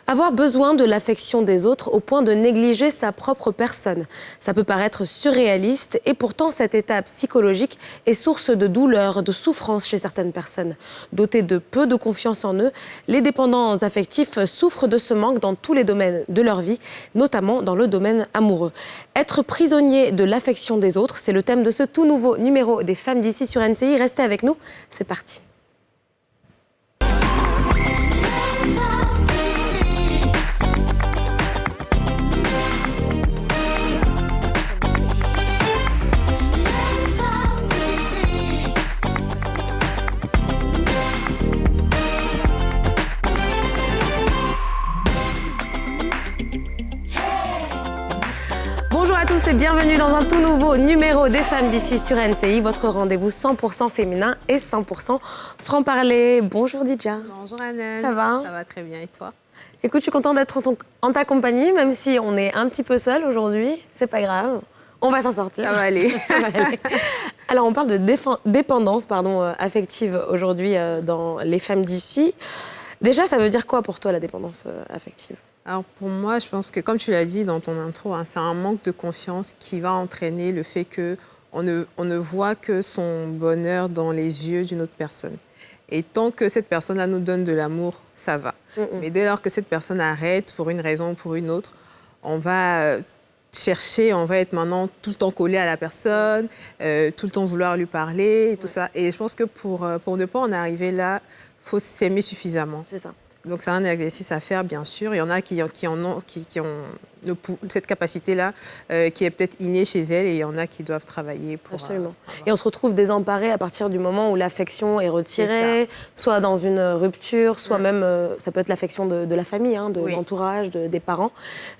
Avoir besoin de l'affection des autres au point de négliger sa propre personne. Ça peut paraître surréaliste et pourtant cet état psychologique est source de douleur, de souffrance chez certaines personnes. Dotés de peu de confiance en eux, les dépendants affectifs souffrent de ce manque dans tous les domaines de leur vie, notamment dans le domaine amoureux. Être prisonnier de l'affection des autres, c'est le thème de ce tout nouveau numéro des Femmes d'ici sur NCI. Restez avec nous, c'est parti. Bonjour à tous et bienvenue dans un tout nouveau numéro des Femmes d'ici sur NCI, votre rendez-vous 100% féminin et 100% franc-parler. Bonjour Didja. Bonjour Annelle. Ça va? Ça va très bien et toi? Écoute, je suis contente d'être en ta compagnie, même si on est un petit peu seul aujourd'hui, c'est pas grave. On va s'en sortir. Ça va aller. Ça va aller. Alors, on parle de dépendance affective aujourd'hui dans les Femmes d'ici. Déjà, ça veut dire quoi pour toi la dépendance affective? Alors pour moi, je pense que comme tu l'as dit dans ton intro, c'est un manque de confiance qui va entraîner le fait qu'on ne voit que son bonheur dans les yeux d'une autre personne. Et tant que cette personne-là nous donne de l'amour, ça va. Mais dès lors que cette personne arrête pour une raison ou pour une autre, on va chercher, on va être maintenant tout le temps collé à la personne, tout le temps vouloir lui parler et tout ça. Et je pense que pour ne pas en arriver là, il faut s'aimer suffisamment. C'est ça. Donc, c'est un exercice à faire, bien sûr. Il y en a qui ont cette capacité-là qui est peut-être innée chez elles et il y en a qui doivent travailler pour... Absolument. Et on se retrouve désemparé à partir du moment où l'affection est retirée, soit dans une rupture, soit même, ça peut être l'affection de la famille, de l'entourage, des parents.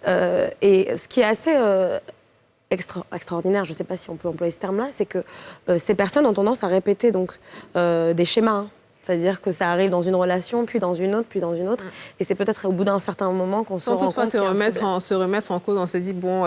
Et ce qui est assez... extraordinaire, je ne sais pas si on peut employer ce terme-là, c'est que ces personnes ont tendance à répéter donc, des schémas. C'est-à-dire que ça arrive dans une relation, puis dans une autre, puis dans une autre. Et c'est peut-être au bout d'un certain moment qu'on se rend compte qu'il y a un problème. Se remettre en cause, on se dit, bon,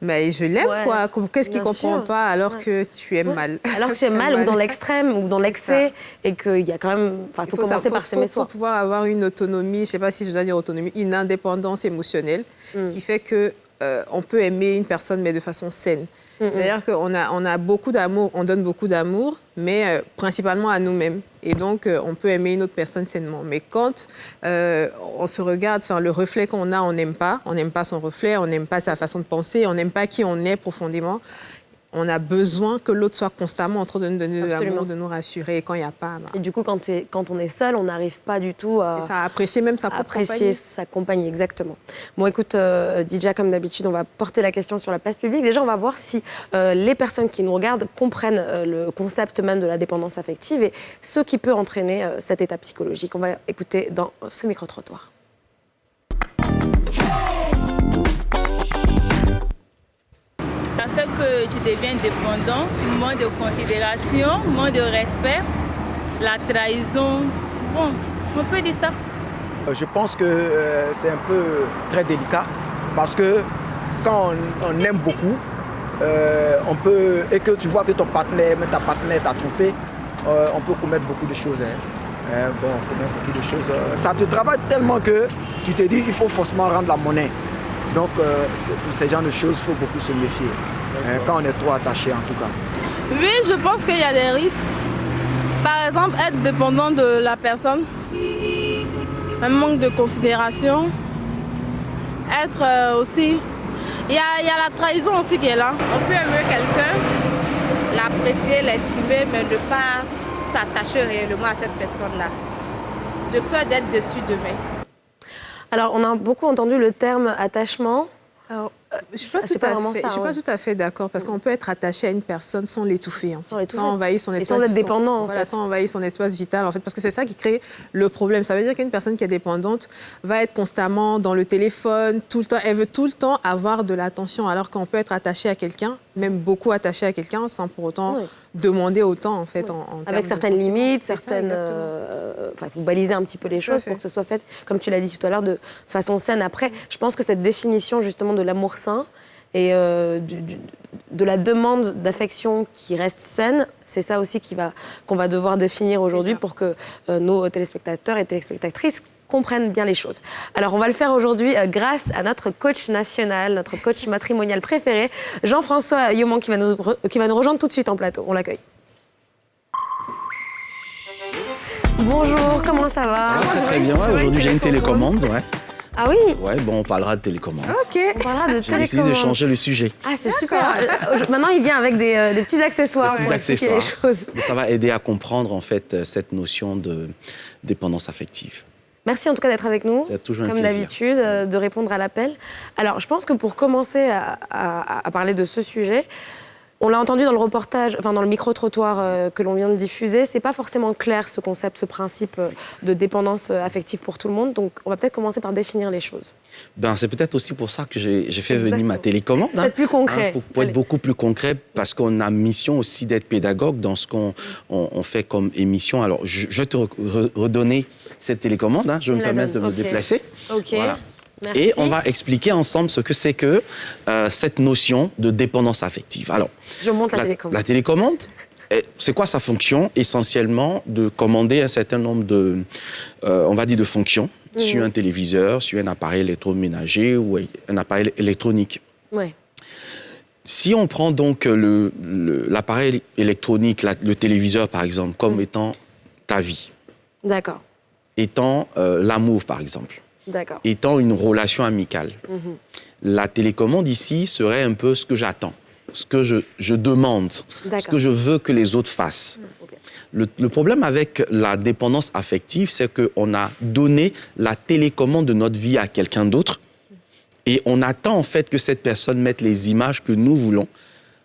mais je l'aime, quoi. Qu'est-ce qu'il ne comprend pas alors que tu aimes mal? Alors que tu es mal ou dans l'extrême ou dans l'excès et qu'il y a quand même... Enfin, il faut commencer par s'aimer soi. Il faut pouvoir avoir une autonomie, je ne sais pas si je dois dire autonomie, une indépendance émotionnelle qui fait qu'on peut aimer une personne, mais de façon saine. C'est-à-dire qu'on a beaucoup d'amour, on donne beaucoup d'amour, mais principalement à nous-mêmes. Et donc, on peut aimer une autre personne sainement. Mais quand on se regarde, le reflet qu'on a, on n'aime pas son reflet, on n'aime pas sa façon de penser, on n'aime pas qui on est profondément. On a besoin que l'autre soit constamment en train de nous donner de l'amour, de nous rassurer. Et quand il n'y a pas... Et du coup, quand on est seul, on n'arrive pas du tout à... C'est ça, à apprécier même sa propre compagnie. Sa compagnie, exactement. Bon, écoute, Didja, comme d'habitude, on va porter la question sur la place publique. Déjà, on va voir si les personnes qui nous regardent comprennent le concept même de la dépendance affective et ce qui peut entraîner cet état psychologique. On va écouter dans ce micro-trottoir. Ça fait que tu deviens dépendant, moins de considération, moins de respect, la trahison. Bon, on peut dire ça. Je pense que c'est un peu très délicat parce que quand on aime beaucoup, on peut, et que tu vois que ta partenaire t'a trompé, on peut commettre beaucoup de choses. On commet beaucoup de choses. Ça te travaille tellement que tu te dis qu'il faut forcément rendre la monnaie. Donc, pour ces genres de choses, il faut beaucoup se méfier, quand on est trop attaché en tout cas. Oui, je pense qu'il y a des risques. Par exemple, être dépendant de la personne, un manque de considération, être aussi... Il y a la trahison aussi qui est là. On peut aimer quelqu'un, l'apprécier, l'estimer, mais ne pas s'attacher réellement à cette personne-là, de peur d'être dessus demain. Alors, on a beaucoup entendu le terme attachement. Alors, je ne suis pas tout à fait d'accord, parce qu'on peut être attaché à une personne sans l'étouffer, en fait, sans envahir son espace. Et sans être dépendant, sans envahir son espace vital, en fait, parce que c'est ça qui crée le problème. Ça veut dire qu'une personne qui est dépendante va être constamment dans le téléphone, tout le temps. Elle veut tout le temps avoir de l'attention, alors qu'on peut être attaché à quelqu'un, même beaucoup attaché à quelqu'un, sans pour autant demander autant, en fait. Avec certaines limites, certaines... il faut baliser un petit peu les choses pour que ce soit fait, comme tu l'as dit tout à l'heure, de façon saine. Après, je pense que cette définition, justement, de l'amour sain et de la demande d'affection qui reste saine, c'est ça aussi qu'on va devoir définir aujourd'hui pour que nos téléspectateurs et téléspectatrices comprennent bien les choses. Alors, on va le faire aujourd'hui grâce à notre coach national, notre coach matrimonial préféré, Jean-François Yoman, qui va nous rejoindre tout de suite en plateau. On l'accueille. Bonjour, comment ça va? Très bien, aujourd'hui j'ai une télécommande. Ouais. Ah oui? Ouais, bon, on parlera de télécommande. Ok. On parlera de télécommande. J'ai décidé de changer le sujet. Ah, c'est super. Maintenant, il vient avec des petits accessoires pour expliquer les choses. Ça va aider à comprendre, en fait, cette notion de dépendance affective. Merci en tout cas d'être avec nous, comme d'habitude, de répondre à l'appel. Alors, je pense que pour commencer à parler de ce sujet, on l'a entendu dans le reportage, enfin dans le micro-trottoir que l'on vient de diffuser, c'est pas forcément clair ce concept, ce principe de dépendance affective pour tout le monde. Donc, on va peut-être commencer par définir les choses. Ben, c'est peut-être aussi pour ça que j'ai fait venir ma télécommande. Peut-être plus concret. Pour être beaucoup plus concret, parce qu'on a mission aussi d'être pédagogue dans ce qu'on fait comme émission. Alors, je vais te redonner cette télécommande. Je vais me permettre de me déplacer. OK. Voilà. Merci. Et on va expliquer ensemble ce que c'est que cette notion de dépendance affective. Alors, je monte la télécommande. La télécommande, c'est quoi sa fonction? Essentiellement, de commander un certain nombre de, on va dire, de fonctions sur un téléviseur, sur un appareil électroménager ou un appareil électronique. Ouais. Si on prend donc l'appareil électronique, le téléviseur par exemple, comme étant ta vie. D'accord. Étant l'amour par exemple. D'accord. Étant une relation amicale. La télécommande ici serait un peu ce que j'attends, ce que je demande, ce que je veux que les autres fassent. Okay. Le problème avec la dépendance affective, c'est qu'on a donné la télécommande de notre vie à quelqu'un d'autre et on attend en fait que cette personne mette les images que nous voulons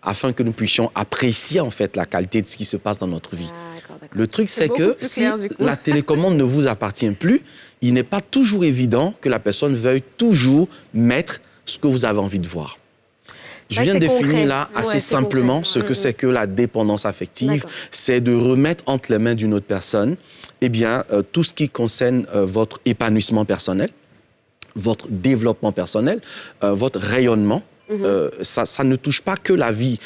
afin que nous puissions apprécier en fait la qualité de ce qui se passe dans notre vie. D'accord. Le truc, c'est que si la télécommande ne vous appartient plus, il n'est pas toujours évident que la personne veuille toujours mettre ce que vous avez envie de voir. Je viens de définir là assez simplement ce que c'est que la dépendance affective. C'est de remettre entre les mains d'une autre personne tout ce qui concerne votre épanouissement personnel, votre développement personnel, votre rayonnement. Ça ne touche pas que la vie,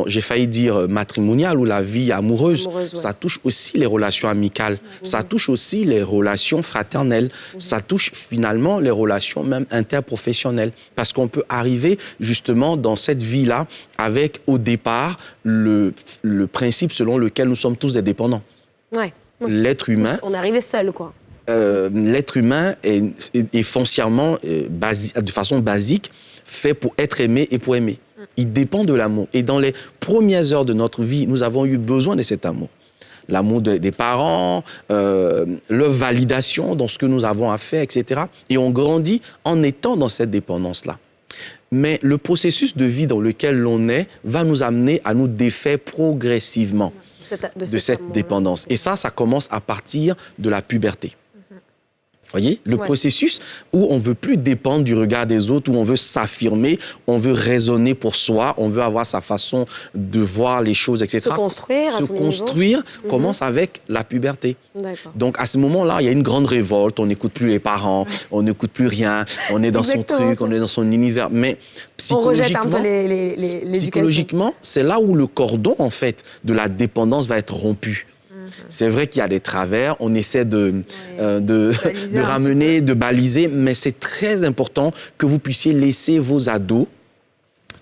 j'ai failli dire matrimoniale ou la vie amoureuse. Ça touche aussi les relations amicales. Ça touche aussi les relations fraternelles. Ça touche finalement les relations même interprofessionnelles. Parce qu'on peut arriver justement dans cette vie-là avec au départ le principe selon lequel nous sommes tous des dépendants. Ouais. L'être humain... On est arrivé seul, quoi. L'être humain est foncièrement, de façon basique, fait pour être aimé et pour aimer. Il dépend de l'amour. Et dans les premières heures de notre vie, nous avons eu besoin de cet amour. L'amour des parents, leur validation dans ce que nous avons à faire, etc. Et on grandit en étant dans cette dépendance-là. Mais le processus de vie dans lequel l'on est va nous amener à nous défaire progressivement de cette dépendance. Et ça commence à partir de la puberté. Voyez, le processus où on ne veut plus dépendre du regard des autres, où on veut s'affirmer, on veut raisonner pour soi, on veut avoir sa façon de voir les choses, etc. Se construire commence avec la puberté. Donc, à ce moment-là, il y a une grande révolte, on n'écoute plus les parents, on n'écoute plus rien, on est dans son truc, on est dans son univers. Mais psychologiquement, on rejette un peu l'éducation. Psychologiquement, c'est là où le cordon, en fait, de la dépendance va être rompu. C'est vrai qu'il y a des travers, on essaie de ramener, de baliser, mais c'est très important que vous puissiez laisser vos ados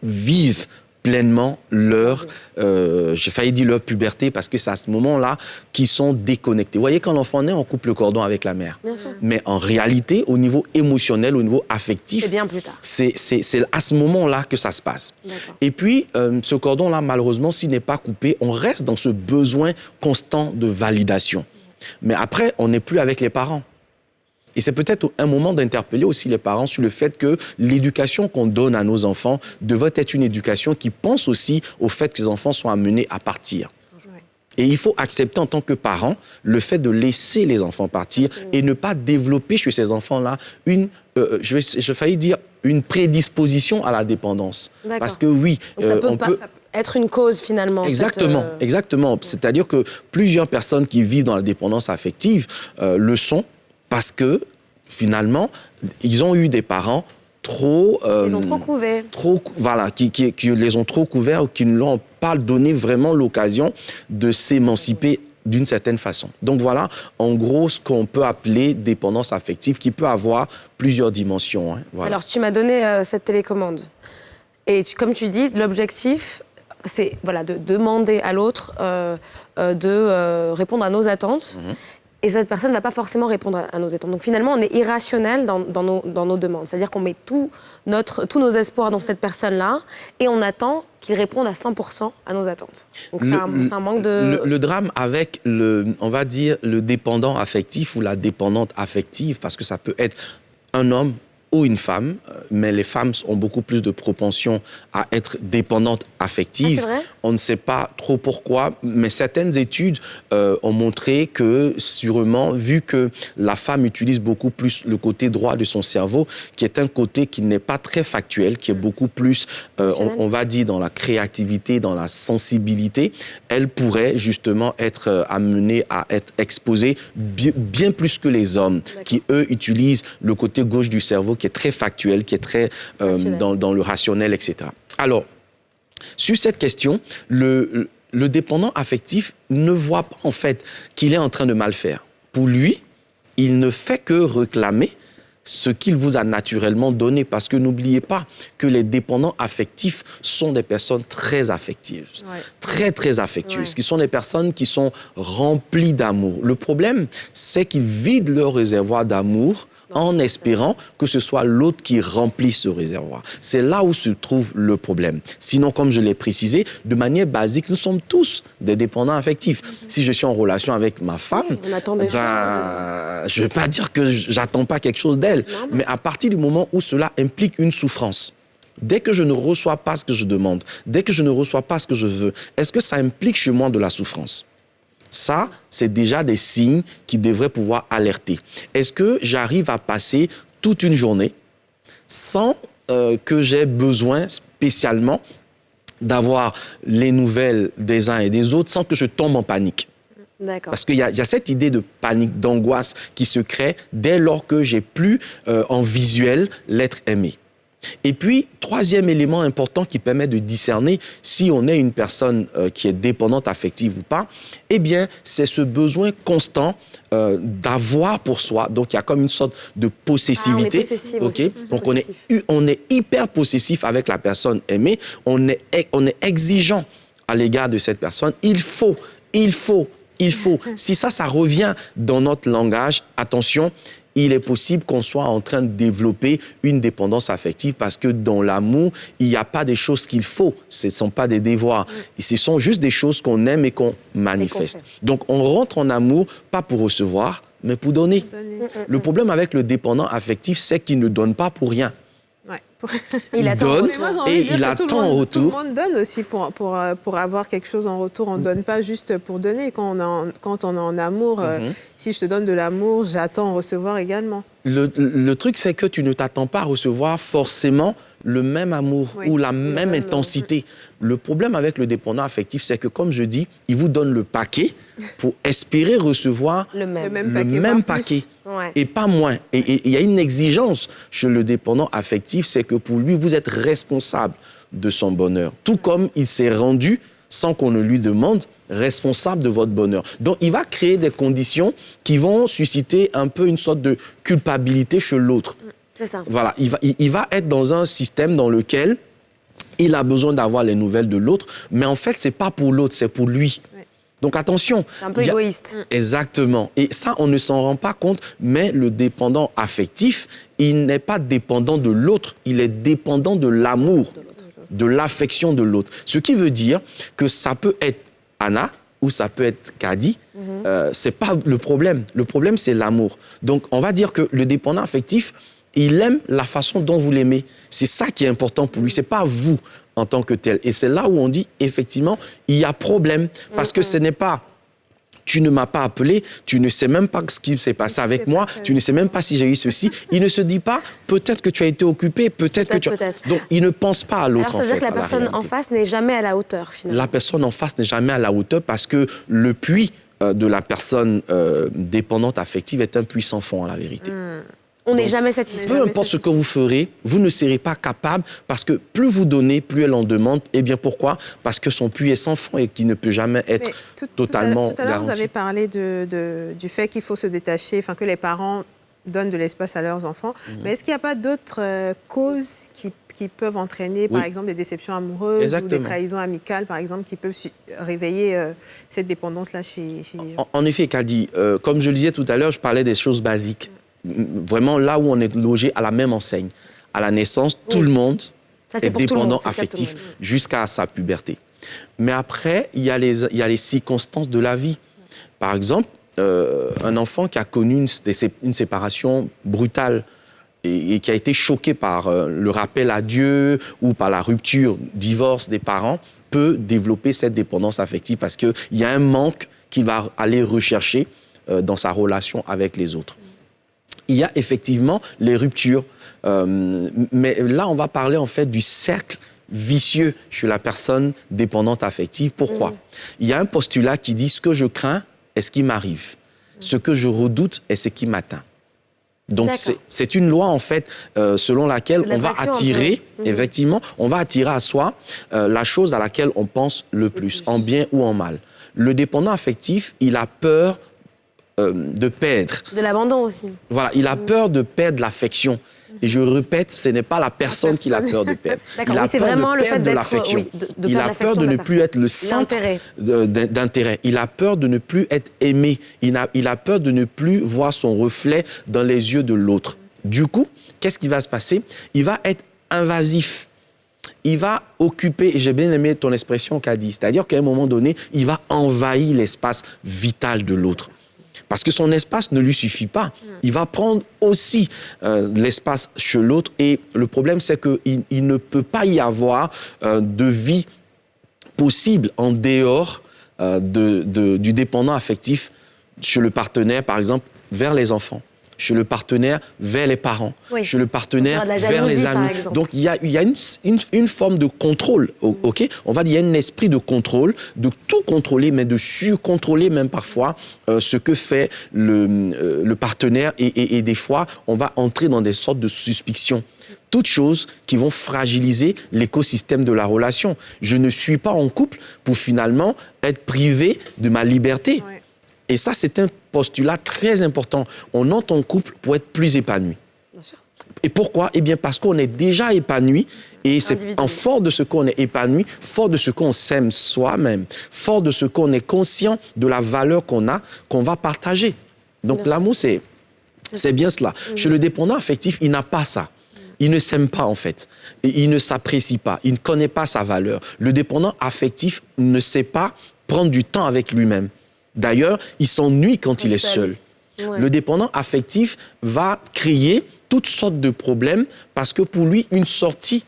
vivre pleinement leur, j'ai failli dire leur puberté, parce que c'est à ce moment-là qu'ils sont déconnectés. Vous voyez, quand l'enfant naît, on coupe le cordon avec la mère. Bien sûr. Mais en réalité, au niveau émotionnel, au niveau affectif, c'est bien plus tard. C'est à ce moment-là que ça se passe. Et puis, ce cordon-là, malheureusement, s'il n'est pas coupé, on reste dans ce besoin constant de validation. Mais après, on n'est plus avec les parents. Et c'est peut-être un moment d'interpeller aussi les parents sur le fait que l'éducation qu'on donne à nos enfants devrait être une éducation qui pense aussi au fait que les enfants sont amenés à partir. Et il faut accepter en tant que parent le fait de laisser les enfants partir et ne pas développer chez ces enfants-là je failli dire, une prédisposition à la dépendance. Parce que oui, on peut être une cause finalement. Exactement, exactement. C'est-à-dire que plusieurs personnes qui vivent dans la dépendance affective le sont parce que, finalement, ils ont eu des parents trop... ils ont trop couverts. Qui les ont trop couverts ou qui ne leur ont pas donné vraiment l'occasion de s'émanciper d'une certaine façon. Donc voilà, en gros, ce qu'on peut appeler dépendance affective, qui peut avoir plusieurs dimensions. Hein. Voilà. Alors, tu m'as donné cette télécommande. Et comme tu dis, l'objectif, c'est de demander à l'autre de répondre à nos attentes. Et cette personne ne va pas forcément répondre à nos attentes. Donc finalement, on est irrationnel dans nos demandes. C'est-à-dire qu'on met tous nos espoirs dans cette personne-là et on attend qu'il réponde à 100% à nos attentes. Donc c'est un manque de... Le drame avec, on va dire, le dépendant affectif ou la dépendante affective, parce que ça peut être un homme ou une femme, mais les femmes ont beaucoup plus de propension à être dépendantes affectives. Ah, c'est vrai? On ne sait pas trop pourquoi, mais certaines études ont montré que, sûrement, vu que la femme utilise beaucoup plus le côté droit de son cerveau, qui est un côté qui n'est pas très factuel, qui est beaucoup plus, on va dire, dans la créativité, dans la sensibilité, elle pourrait justement être amenée à être exposée bien plus que les hommes, qui, eux, utilisent le côté gauche du cerveau, qui est très factuel, qui est très dans le rationnel, etc. Alors, sur cette question, le dépendant affectif ne voit pas en fait qu'il est en train de mal faire. Pour lui, il ne fait que réclamer ce qu'il vous a naturellement donné. Parce que n'oubliez pas que les dépendants affectifs sont des personnes très affectives, très, très affectueuses, qui sont des personnes qui sont remplies d'amour. Le problème, c'est qu'ils vident leur réservoir d'amour en espérant que ce soit l'autre qui remplisse ce réservoir. C'est là où se trouve le problème. Sinon, comme je l'ai précisé, de manière basique, nous sommes tous des dépendants affectifs. Si je suis en relation avec ma femme, je ne vais pas dire que j'attends pas quelque chose d'elle, mais à partir du moment où cela implique une souffrance, dès que je ne reçois pas ce que je demande, dès que je ne reçois pas ce que je veux, est-ce que ça implique chez moi de la souffrance ? Ça, c'est déjà des signes qui devraient pouvoir alerter. Est-ce que j'arrive à passer toute une journée sans que j'ai besoin spécialement d'avoir les nouvelles des uns et des autres, sans que je tombe en panique? Parce qu'il y a cette idée de panique, d'angoisse qui se crée dès lors que j'ai plus en visuel l'être aimé. Et puis, troisième élément important qui permet de discerner si on est une personne qui est dépendante affective ou pas, eh bien, c'est ce besoin constant d'avoir pour soi. Donc, il y a comme une sorte de possessivité. On est possessif aussi. Donc, on est hyper possessif avec la personne aimée. On est exigeant à l'égard de cette personne. Il faut. Si ça revient dans notre langage, attention, il est possible qu'on soit en train de développer une dépendance affective parce que dans l'amour, il n'y a pas des choses qu'il faut. Ce ne sont pas des devoirs. Ce sont juste des choses qu'on aime et qu'on manifeste. Donc, on rentre en amour, pas pour recevoir, mais pour donner. Le problème avec le dépendant affectif, c'est qu'il ne donne pas pour rien. Il donne et il attend en retour. Tout le monde donne aussi pour avoir quelque chose en retour. On ne donne pas juste pour donner. Quand on est en amour, si je te donne de l'amour, j'attends en recevoir également. Le truc, c'est que tu ne t'attends pas à recevoir forcément le même amour ou la même intensité. Le problème avec le dépendant affectif, c'est que, comme je dis, il vous donne le paquet pour espérer recevoir le même paquet. Et pas moins. Et il y a une exigence chez le dépendant affectif, c'est que pour lui, vous êtes responsable de son bonheur. Tout comme il s'est rendu, sans qu'on ne lui demande, responsable de votre bonheur. Donc, il va créer des conditions qui vont susciter un peu une sorte de culpabilité chez l'autre. C'est ça. Voilà, il va être dans un système dans lequel il a besoin d'avoir les nouvelles de l'autre, mais en fait, ce n'est pas pour l'autre, c'est pour lui. Donc attention. C'est un peu égoïste. Exactement. Et ça, on ne s'en rend pas compte, mais le dépendant affectif, il n'est pas dépendant de l'autre, il est dépendant de l'amour, de l'affection de l'autre. Ce qui veut dire que ça peut être Anna ou ça peut être Kadi. C'est pas le problème. Le problème, c'est l'amour. Donc, on va dire que le dépendant affectif, il aime la façon dont vous l'aimez. C'est ça qui est important pour lui. C'est pas vous en tant que tel. Et c'est là où on dit, effectivement, il y a problème. Parce que ce n'est pas, tu ne m'as pas appelé, tu ne sais même pas ce qui s'est passé avec moi, tu ne sais même pas si j'ai eu ceci. Il ne se dit pas, peut-être que tu as été occupé, peut-être que tu as... Donc, il ne pense pas à l'autre, en fait. Alors, ça veut dire que la personne en face n'est jamais à la hauteur, finalement. La personne en face n'est jamais à la hauteur parce que le puits de la personne dépendante affective est un puits sans fond, à la vérité. On n'est jamais satisfait. Peu importe ce que vous ferez, vous ne serez pas capable parce que plus vous donnez, plus elle en demande. Eh bien, pourquoi? Parce que son puits est sans fond et qu'il ne peut jamais être totalement garanti. Tout à l'heure, vous avez parlé du fait qu'il faut se détacher, enfin que les parents donnent de l'espace à leurs enfants. Mais est-ce qu'il n'y a pas d'autres causes qui peuvent entraîner, par exemple, des déceptions amoureuses ou des trahisons amicales, par exemple, qui peuvent réveiller cette dépendance-là chez les gens? En effet, Kadi, comme je le disais tout à l'heure, je parlais des choses basiques. Vraiment là où on est logé à la même enseigne. À la naissance, tout le monde est dépendant affectif jusqu'à sa puberté. Mais après, il y a les circonstances de la vie. Par exemple, un enfant qui a connu une séparation brutale et qui a été choqué par le rappel à Dieu ou par la rupture, divorce des parents, peut développer cette dépendance affective parce qu'il y a un manque qu'il va aller rechercher dans sa relation avec les autres. Il y a effectivement les ruptures. Mais là, on va parler en fait du cercle vicieux chez la personne dépendante affective. Pourquoi? Il y a un postulat qui dit « ce que je crains est ce qui m'arrive. Ce que je redoute est ce qui m'atteint ». Donc, c'est une loi, en fait, selon laquelle on va attirer, effectivement, on va attirer à soi la chose à laquelle on pense le plus, en bien ou en mal. Le dépendant affectif, il a peur de perdre. De l'abandon aussi. Voilà, il a peur de perdre l'affection. Et je répète, ce n'est pas la personne qui a peur de perdre. D'accord, oui, c'est vraiment le fait d'être... l'affection. Il a peur de ne plus être le centre d'intérêt. Il a peur de ne plus être aimé. Il a peur de ne plus voir son reflet dans les yeux de l'autre. Du coup, qu'est-ce qui va se passer? Il va être invasif. Il va occuper, et j'ai bien aimé ton expression qu'a dit, c'est-à-dire qu'à un moment donné, il va envahir l'espace vital de l'autre. Parce que son espace ne lui suffit pas. Il va prendre aussi l'espace chez l'autre. Et le problème, c'est qu'il ne peut pas y avoir de vie possible en dehors du dépendant affectif chez le partenaire, par exemple, vers les enfants. Chez le partenaire, vers les parents. Oui. Chez le partenaire, vers les amis. Donc, il y a une forme de contrôle, OK? On va dire, il y a un esprit de contrôle, de tout contrôler, mais de surcontrôler même parfois ce que fait le partenaire. Et des fois, on va entrer dans des sortes de suspicions. Toutes choses qui vont fragiliser l'écosystème de la relation. Je ne suis pas en couple pour finalement être privé de ma liberté. Oui. Et ça, c'est un postulat très important. On entre en couple pour être plus épanoui. Bien sûr. Et pourquoi? Eh bien, parce qu'on est déjà épanoui. Et c'est en fort de ce qu'on est épanoui, fort de ce qu'on s'aime soi-même, fort de ce qu'on est conscient de la valeur qu'on a, qu'on va partager. Donc, l'amour, c'est bien cela. Chez le dépendant affectif, il n'a pas ça. Il ne s'aime pas, en fait. Et il ne s'apprécie pas. Il ne connaît pas sa valeur. Le dépendant affectif ne sait pas prendre du temps avec lui-même. D'ailleurs, il s'ennuie quand il est seul. Ouais. Le dépendant affectif va créer toutes sortes de problèmes parce que pour lui, une sortie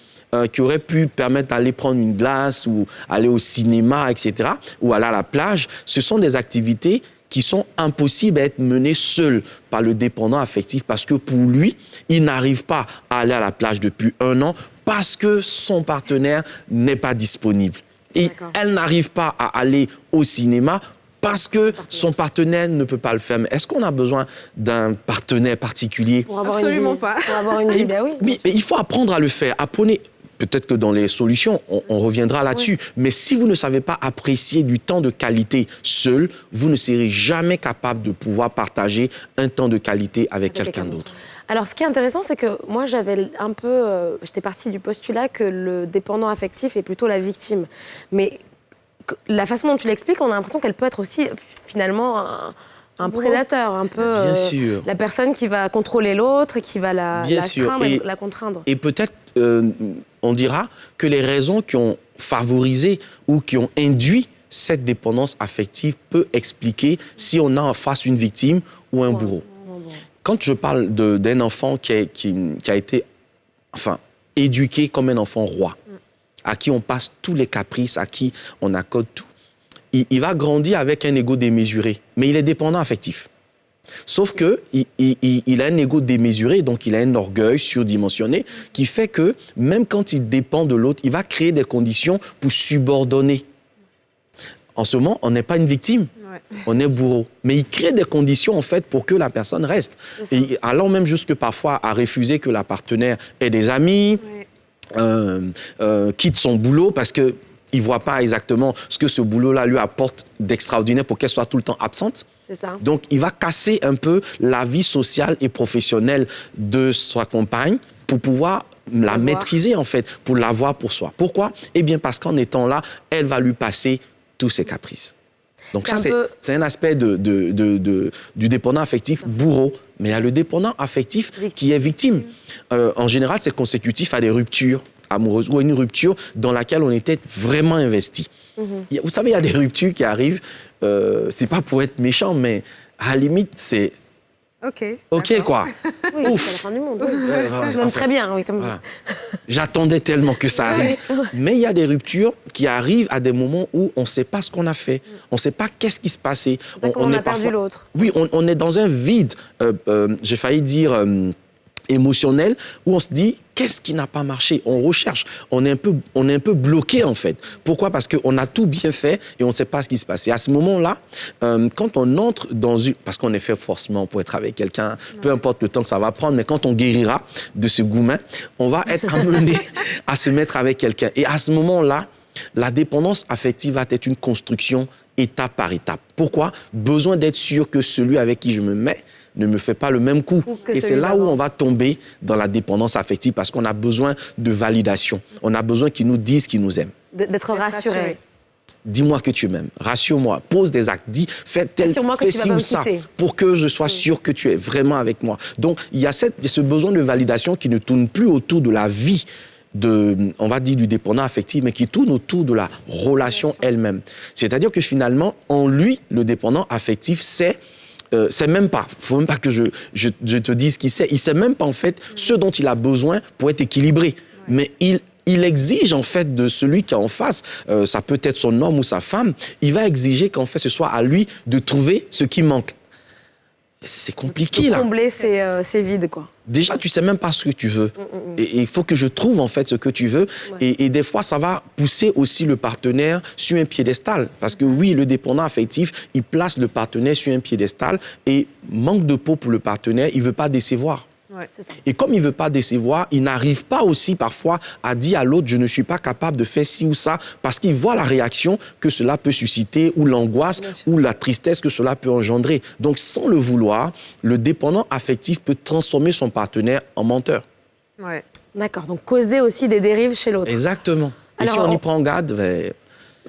qui aurait pu permettre d'aller prendre une glace ou aller au cinéma, etc., ou aller à la plage, ce sont des activités qui sont impossibles à être menées seules par le dépendant affectif parce que pour lui, il n'arrive pas à aller à la plage depuis 1 an parce que son partenaire n'est pas disponible. Et elle n'arrive pas à aller au cinéma parce que son partenaire ne peut pas le faire. Mais est-ce qu'on a besoin d'un partenaire particulier? Absolument pas. Pour avoir une vie, ben oui. Mais il faut apprendre à le faire. Apprenez. Peut-être que dans les solutions, on reviendra là-dessus. Oui. Mais si vous ne savez pas apprécier du temps de qualité seul, vous ne serez jamais capable de pouvoir partager un temps de qualité avec quelqu'un d'autre. Alors, ce qui est intéressant, c'est que moi, j'avais un peu... j'étais partie du postulat que le dépendant affectif est plutôt la victime. Mais la façon dont tu l'expliques, on a l'impression qu'elle peut être aussi, finalement, un prédateur, un peu la personne qui va contrôler l'autre et qui va la contraindre. Et peut-être, on dira que les raisons qui ont favorisé ou qui ont induit cette dépendance affective peut expliquer si on a en face une victime ou un bourreau. Quand je parle d'un enfant qui a été éduqué comme un enfant roi, à qui on passe tous les caprices, à qui on accorde tout, il va grandir avec un ego démesuré, mais il est dépendant affectif. Sauf qu'il a un ego démesuré, donc il a un orgueil surdimensionné qui fait que même quand il dépend de l'autre, il va créer des conditions pour subordonner. En ce moment, on n'est pas une victime, on est bourreau. Mais il crée des conditions, en fait, pour que la personne reste. Et allant même jusque parfois à refuser que la partenaire ait des amis, quitte son boulot parce qu'il ne voit pas exactement ce que ce boulot-là lui apporte d'extraordinaire pour qu'elle soit tout le temps absente. C'est ça. Donc, il va casser un peu la vie sociale et professionnelle de sa compagne pour pouvoir la maîtriser, en fait, pour l'avoir pour soi. Pourquoi? Eh bien, parce qu'en étant là, elle va lui passer tous ses caprices. Donc ça, c'est un aspect du dépendant affectif bourreau. Mais il y a le dépendant affectif qui est victime. En général, c'est consécutif à des ruptures amoureuses ou à une rupture dans laquelle on était vraiment investi. Vous savez, il y a des ruptures qui arrivent, c'est pas pour être méchant, mais à la limite, c'est... OK, quoi. Oui, c'est la fin du monde. Je m'aime très bien, oui. Voilà. J'attendais tellement que ça arrive. Mais il y a des ruptures qui arrivent à des moments où on ne sait pas ce qu'on a fait. On ne sait pas qu'est-ce qui se passait. On a perdu l'autre. Oui, on est dans un vide, j'ai failli dire émotionnel, où on se dit, qu'est-ce qui n'a pas marché? On recherche. On est un peu bloqué, en fait. Pourquoi? Parce qu'on a tout bien fait et on ne sait pas ce qui se passe. Et à ce moment-là, quand on entre dans une... Parce qu'on est fait forcément pour être avec quelqu'un, peu importe le temps que ça va prendre, mais quand on guérira de ce goumin, on va être amené à se mettre avec quelqu'un. Et à ce moment-là, la dépendance affective va être une construction étape par étape. Pourquoi? Besoin d'être sûr que celui avec qui je me mets ne me fait pas le même coup. Et c'est là où on va tomber dans la dépendance affective parce qu'on a besoin de validation. On a besoin qu'ils nous disent qu'ils nous aiment. D'être rassuré. Dis-moi que tu m'aimes, rassure-moi, pose des actes, dis, fais ci ou ça, pour que je sois sûr que tu es vraiment avec moi. Donc, il y a ce besoin de validation qui ne tourne plus autour de la vie on va dire du dépendant affectif, mais qui tourne autour de la relation elle-même. C'est-à-dire que finalement, en lui, le dépendant affectif, c'est même pas, faut même pas que je te dise qui c'est, il sait même pas en fait ce dont il a besoin pour être équilibré. Mais il exige en fait de celui qui est en face, ça peut être son homme ou sa femme, il va exiger qu'en fait ce soit à lui de trouver ce qui manque. C'est compliqué là. Combler ces vides, quoi. Déjà, tu sais même pas ce que tu veux. Et il faut que je trouve en fait ce que tu veux. Et des fois, ça va pousser aussi le partenaire sur un piédestal. Parce que oui, le dépendant affectif, il place le partenaire sur un piédestal et manque de peau pour le partenaire, il veut pas décevoir. C'est ça. Et comme il ne veut pas décevoir, il n'arrive pas aussi parfois à dire à l'autre « je ne suis pas capable de faire ci ou ça » parce qu'il voit la réaction que cela peut susciter ou l'angoisse ou la tristesse que cela peut engendrer. Donc sans le vouloir, le dépendant affectif peut transformer son partenaire en menteur. Ouais. D'accord, donc causer aussi des dérives chez l'autre. Exactement. Et alors, si on y prend garde...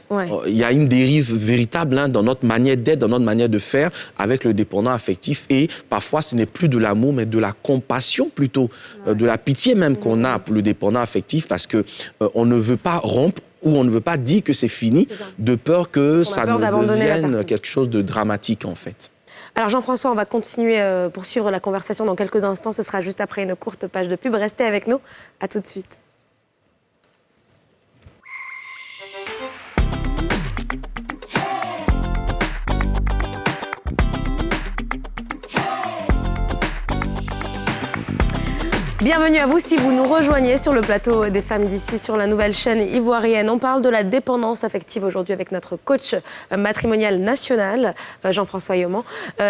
Ouais. Il y a une dérive véritable dans notre manière d'être, dans notre manière de faire avec le dépendant affectif. Et parfois, ce n'est plus de l'amour, mais de la compassion plutôt, de la pitié même qu'on a pour le dépendant affectif parce qu'on ne veut pas rompre ou on ne veut pas dire que c'est fini, de peur que ça ne devienne quelque chose de dramatique en fait. Alors Jean-François, on va continuer, poursuivre la conversation dans quelques instants. Ce sera juste après une courte page de pub. Restez avec nous. À tout de suite. Bienvenue à vous si vous nous rejoignez sur le plateau des Femmes d'ici sur la nouvelle chaîne ivoirienne. On parle de la dépendance affective aujourd'hui avec notre coach matrimonial national, Jean-François Yoman.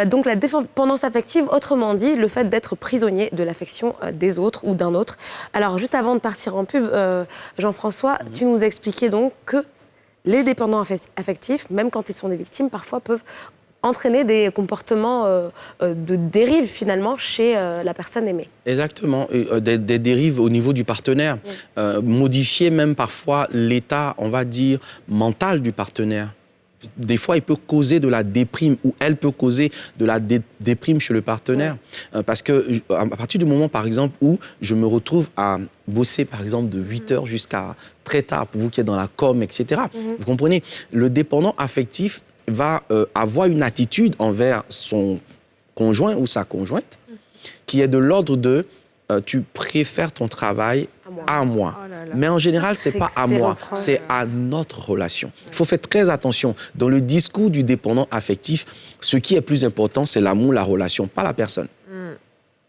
Donc la dépendance affective, autrement dit, le fait d'être prisonnier de l'affection des autres ou d'un autre. Alors juste avant de partir en pub, Jean-François, tu nous expliquais donc que les dépendants affectifs, même quand ils sont des victimes, parfois peuvent entraîner des comportements de dérive finalement chez la personne aimée. Exactement, des dérives au niveau du partenaire, modifier même parfois l'état, on va dire, mental du partenaire. Des fois, il peut causer de la déprime ou elle peut causer de la déprime chez le partenaire. Parce que à partir du moment, par exemple, où je me retrouve à bosser, par exemple, de 8 heures jusqu'à très tard, pour vous qui êtes dans la com, etc., vous comprenez, le dépendant affectif va avoir une attitude envers son conjoint ou sa conjointe qui est de l'ordre de tu préfères ton travail à moi. Oh là là. Mais en général, c'est pas à moi, c'est à notre relation. Il faut faire très attention. Dans le discours du dépendant affectif, ce qui est plus important, c'est l'amour, la relation, pas la personne.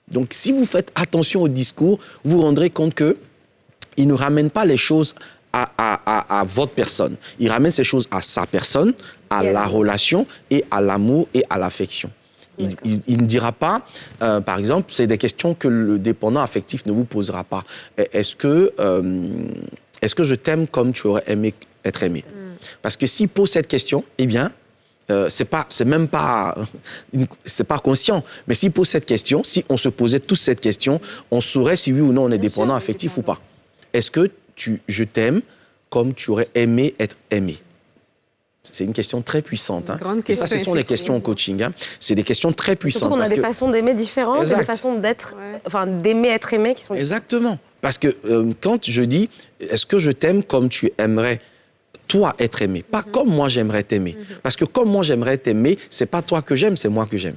Donc, si vous faites attention au discours, vous vous rendrez compte qu'il ne ramène pas les choses à votre personne. Il ramène ces choses à sa personne, à la relation et à l'amour et à l'affection. Il ne dira pas, par exemple, c'est des questions que le dépendant affectif ne vous posera pas. Est-ce que je t'aime comme tu aurais aimé être aimé? Parce que s'il pose cette question, eh bien, c'est pas conscient. Mais s'il pose cette question, si on se posait tous cette question, on saurait si oui ou non on est dépendant affectif ou pas. Est-ce que je t'aime comme tu aurais aimé être aimé? C'est une question très puissante. Grande question, et ça, ce sont les questions en coaching. C'est des questions très puissantes. Surtout qu'on a des façons d'aimer différentes, et des façons d'aimer être aimé qui sont différentes. Exactement. Parce que quand je dis, est-ce que je t'aime comme tu aimerais toi être aimé, pas comme moi j'aimerais t'aimer. Parce que comme moi j'aimerais t'aimer, c'est pas toi que j'aime, c'est moi que j'aime.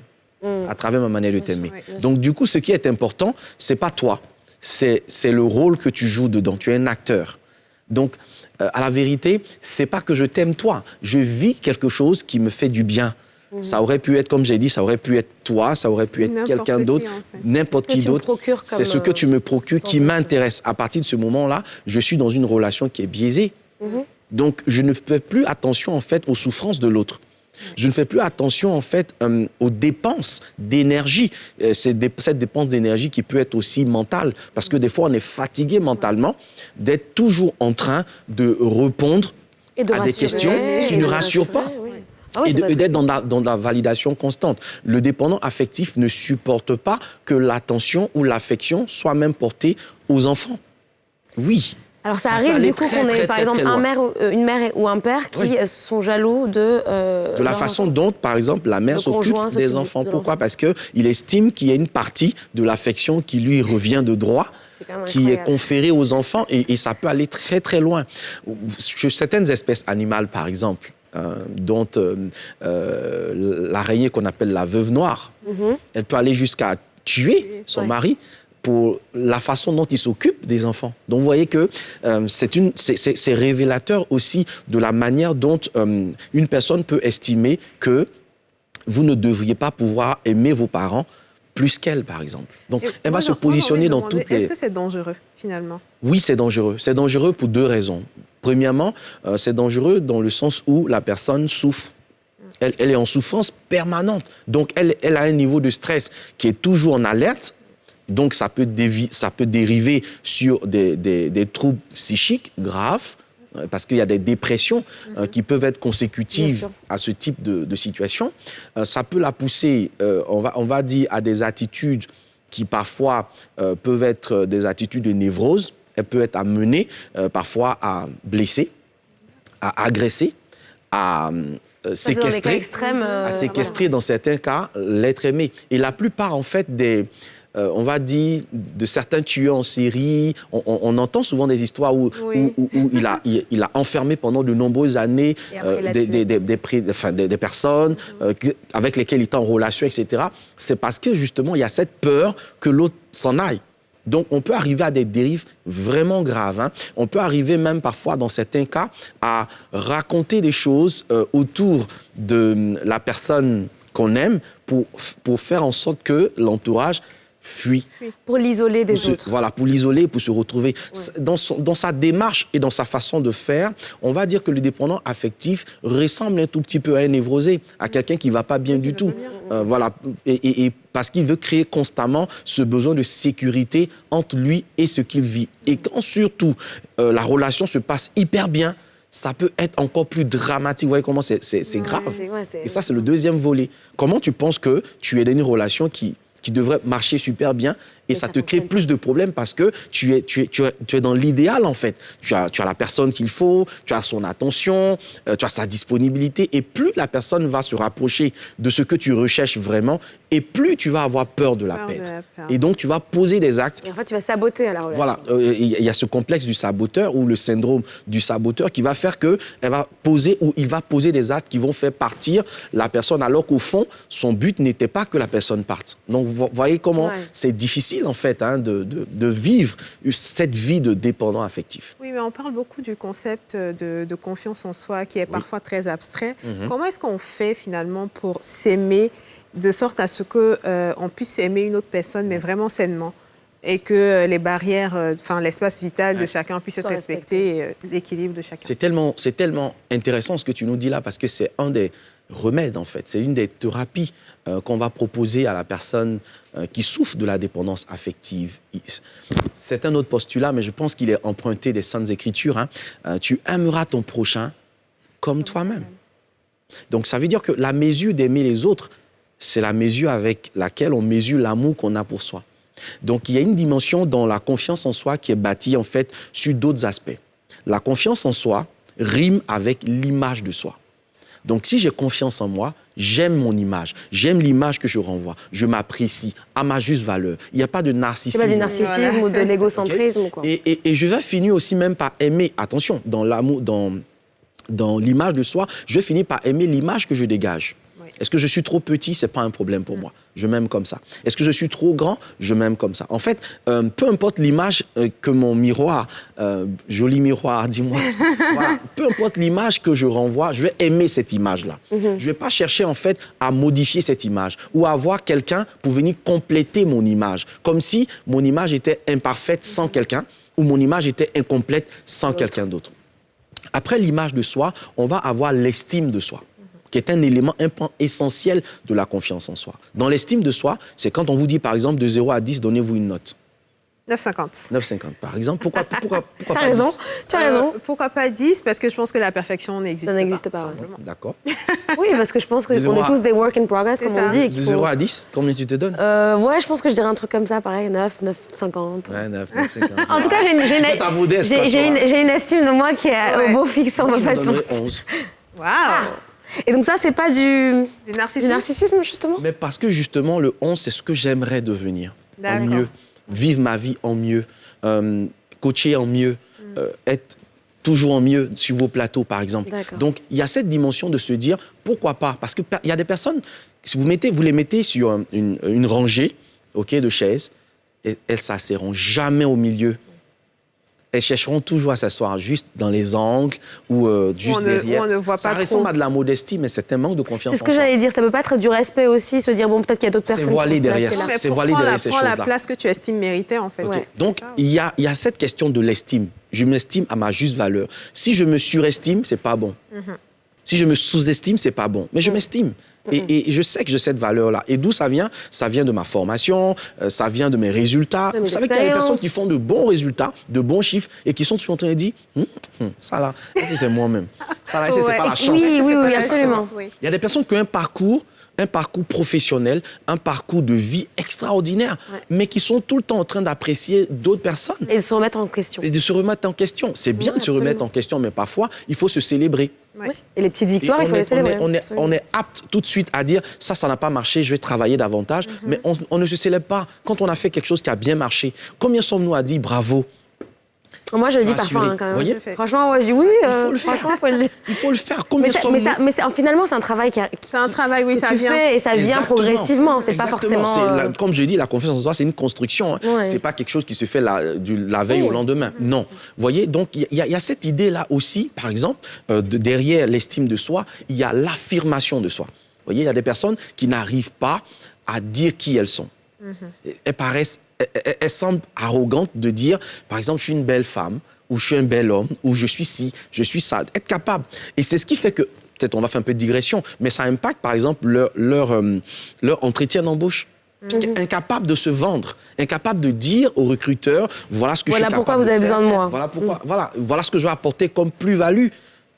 À travers ma manière de t'aimer. Donc du coup, ce qui est important, c'est pas toi, c'est le rôle que tu joues dedans. Tu es un acteur. Donc, à la vérité, c'est pas que je t'aime toi. Je vis quelque chose qui me fait du bien. Ça aurait pu être, comme j'ai dit, ça aurait pu être toi, ça aurait pu être quelqu'un d'autre, n'importe qui d'autre. C'est ce que tu me procures qui m'intéresse. À partir de ce moment-là, je suis dans une relation qui est biaisée. Donc, je ne fais plus attention, en fait, aux souffrances de l'autre. Je ne fais plus attention, en fait, aux dépenses d'énergie. Cette dépense d'énergie qui peut être aussi mentale. Parce que des fois, on est fatigué mentalement d'être toujours en train de répondre à des questions qui ne rassurent pas. Et d'être dans la validation constante. Le dépendant affectif ne supporte pas que l'attention ou l'affection soit même portée aux enfants. Oui. Alors ça arrive du coup qu'on ait par exemple une mère ou un père qui sont jaloux de la façon dont, par exemple, la mère s'occupe des enfants. Pourquoi? Parce qu'il estime qu'il y a une partie de l'affection qui lui revient de droit, qui est conférée aux enfants, et ça peut aller très très loin. Chez certaines espèces animales, par exemple, dont l'araignée qu'on appelle la veuve noire, elle peut aller jusqu'à tuer son mari pour la façon dont il s'occupe des enfants. Donc, vous voyez que c'est révélateur aussi de la manière dont une personne peut estimer que vous ne devriez pas pouvoir aimer vos parents plus qu'elle, par exemple. Donc, elle va se positionner dans toutes les... Est-ce que c'est dangereux, finalement? Oui, c'est dangereux. C'est dangereux pour deux raisons. Premièrement, c'est dangereux dans le sens où la personne souffre. Elle est en souffrance permanente. Donc, elle a un niveau de stress qui est toujours en alerte. Donc, ça peut dériver sur des troubles psychiques graves, parce qu'il y a des dépressions qui peuvent être consécutives à ce type de situation. Ça peut la pousser, on va dire, à des attitudes qui parfois peuvent être des attitudes de névrose. Elle peut être amenée parfois à blesser, à agresser, à séquestrer dans certains cas l'être aimé. Et la plupart, en fait, on va dire, de certains tueurs en série. On entend souvent des histoires où il a enfermé pendant de nombreuses années des personnes avec lesquelles il était en relation, etc. C'est parce que, justement, il y a cette peur que l'autre s'en aille. Donc, on peut arriver à des dérives vraiment graves. On peut arriver même parfois, dans certains cas, à raconter des choses autour de la personne qu'on aime pour faire en sorte que l'entourage fuit. Pour l'isoler des autres. Voilà, pour l'isoler, pour se retrouver. Dans sa démarche et dans sa façon de faire, on va dire que le dépendant affectif ressemble un tout petit peu à un névrosé, à quelqu'un qui ne va pas bien du tout. Voilà, et parce qu'il veut créer constamment ce besoin de sécurité entre lui et ce qu'il vit. Et quand surtout la relation se passe hyper bien, ça peut être encore plus dramatique. Vous voyez comment c'est grave. Et ça, c'est le deuxième volet. Comment tu penses que tu es dans une relation qui devrait marcher super bien et ça te crée plus de problèmes parce que tu es dans l'idéal, en fait. Tu as la personne qu'il faut, tu as son attention, tu as sa disponibilité, et plus la personne va se rapprocher de ce que tu recherches vraiment, et plus tu vas avoir peur de la perdre. Et donc, tu vas poser des actes. Et en fait, tu vas saboter la relation. Voilà, il y a ce complexe du saboteur ou le syndrome du saboteur qui va faire qu'il va poser des actes qui vont faire partir la personne, alors qu'au fond, son but n'était pas que la personne parte. Donc, vous voyez comment c'est difficile, en fait, de vivre cette vie de dépendant affectif. Oui, mais on parle beaucoup du concept de confiance en soi qui est parfois très abstrait. Comment est-ce qu'on fait, finalement, pour s'aimer de sorte à ce qu'on puisse aimer une autre personne, mais vraiment sainement? et que les barrières, l'espace vital de chacun puisse être respecté, et l'équilibre de chacun. C'est tellement intéressant ce que tu nous dis là, parce que c'est un des remèdes, en fait. C'est une des thérapies qu'on va proposer à la personne qui souffre de la dépendance affective. C'est un autre postulat, mais je pense qu'il est emprunté des Saintes Écritures. Hein. Tu aimeras ton prochain comme toi-même. Donc, ça veut dire que la mesure d'aimer les autres, c'est la mesure avec laquelle on mesure l'amour qu'on a pour soi. Donc, il y a une dimension dans la confiance en soi qui est bâtie, en fait, sur d'autres aspects. La confiance en soi rime avec l'image de soi. Donc, si j'ai confiance en moi, j'aime mon image, j'aime l'image que je renvoie, je m'apprécie à ma juste valeur. Il n'y a pas de narcissisme. C'est pas du narcissisme ou de l'égocentrisme. Okay. Quoi. Et je vais finir aussi même par aimer, attention, dans l'amour, dans l'image de soi, je vais finir par aimer l'image que je dégage. Oui. Est-ce que je suis trop petit? Ce n'est pas un problème pour moi. Je m'aime comme ça. Est-ce que je suis trop grand? Je m'aime comme ça. En fait, peu importe l'image que mon miroir, joli miroir, dis-moi, voilà, peu importe l'image que je renvoie, je vais aimer cette image-là. Je ne vais pas chercher, en fait, à modifier cette image ou à avoir quelqu'un pour venir compléter mon image, comme si mon image était imparfaite sans quelqu'un ou mon image était incomplète sans quelqu'un d'autre. Après l'image de soi, on va avoir l'estime de soi, qui est un élément essentiel de la confiance en soi. Dans l'estime de soi, c'est quand on vous dit, par exemple, de 0 à 10, donnez-vous une note. 9,50. 9,50, par exemple. Pourquoi T'as pas raison, 10? tu as raison. Pourquoi pas 10? Parce que je pense que la perfection n'existe pas. Ça n'existe pas, ouais. D'accord. Oui, parce que je pense qu'on est tous des work in progress, comme on dit. De 0 à 10, combien tu te donnes? Ouais, je pense que je dirais un truc comme ça, pareil, 9, 9,50. Ouais, 9, 9,50. En tout cas, j'ai une estime de moi qui est au beau fixe sur ma façon. 11. Waouh! Et donc ça, c'est pas du narcissisme, justement? Mais parce que justement, le 11, c'est ce que j'aimerais devenir. En mieux. Vivre ma vie en mieux. Coacher en mieux. Être toujours en mieux sur vos plateaux, par exemple. Donc, il y a cette dimension de se dire, pourquoi pas? Parce qu'il y a des personnes, si vous les mettez sur une rangée de chaises, elles ne s'asserront jamais au milieu. Elles chercheront toujours à s'asseoir juste dans les angles ou juste derrière. On ne voit pas ça ressemble à de la modestie, mais c'est un manque de confiance en soi. C'est ce que j'allais dire. Ça ne peut pas être du respect aussi, se dire, bon, peut-être qu'il y a d'autres personnes qui vont se placer là. C'est voilé derrière ces choses-là. Prends la place que tu estimes méritée, en fait. Okay. Donc, il y a cette question de l'estime. Je m'estime à ma juste valeur. Si je me surestime, ce n'est pas bon. Si je me sous-estime, ce n'est pas bon. Mais je m'estime. Et je sais que j'ai cette valeur-là. Et d'où ça vient? Ça vient de ma formation, ça vient de mes résultats. Vous savez qu'il y a des personnes qui font de bons résultats, de bons chiffres, et qui sont toujours en train de dire ça là, c'est moi-même. Ça là, c'est pas la chance. Oui, absolument. Il y a des personnes qui ont un parcours professionnel, un parcours de vie extraordinaire, mais qui sont tout le temps en train d'apprécier d'autres personnes. Et de se remettre en question. C'est bien de se remettre en question, mais parfois, il faut se célébrer. Oui. Et les petites victoires, il faut les célébrer. On est apte tout de suite à dire ça n'a pas marché, je vais travailler davantage, mais on ne se célèbre pas quand on a fait quelque chose qui a bien marché. Combien sommes-nous à dire bravo? Moi, je le dis parfois, quand même. Voyez? Franchement, je dis oui. Franchement, il faut le dire. Il faut le faire. Mais finalement, c'est un travail c'est un travail, oui, ça vient. Et ça vient progressivement. C'est pas forcément. Comme je dis, la confiance en soi, c'est une construction. C'est pas quelque chose qui se fait la veille au lendemain. Non. Vous voyez? Donc, il y a cette idée-là aussi, par exemple, derrière l'estime de soi, il y a l'affirmation de soi. Vous voyez, il y a des personnes qui n'arrivent pas à dire qui elles sont. Elles semblent arrogantes de dire, par exemple, je suis une belle femme, ou je suis un bel homme, ou je suis ci, je suis ça. Être capable. Et c'est ce qui fait que, peut-être on va faire un peu de digression, mais ça impacte, par exemple, leur entretien d'embauche. Parce qu'ils sont incapables de se vendre, incapables de dire aux recruteurs, voilà ce que je suis capable de faire. Voilà pourquoi vous avez besoin de moi. Voilà ce que je vais apporter comme plus-value.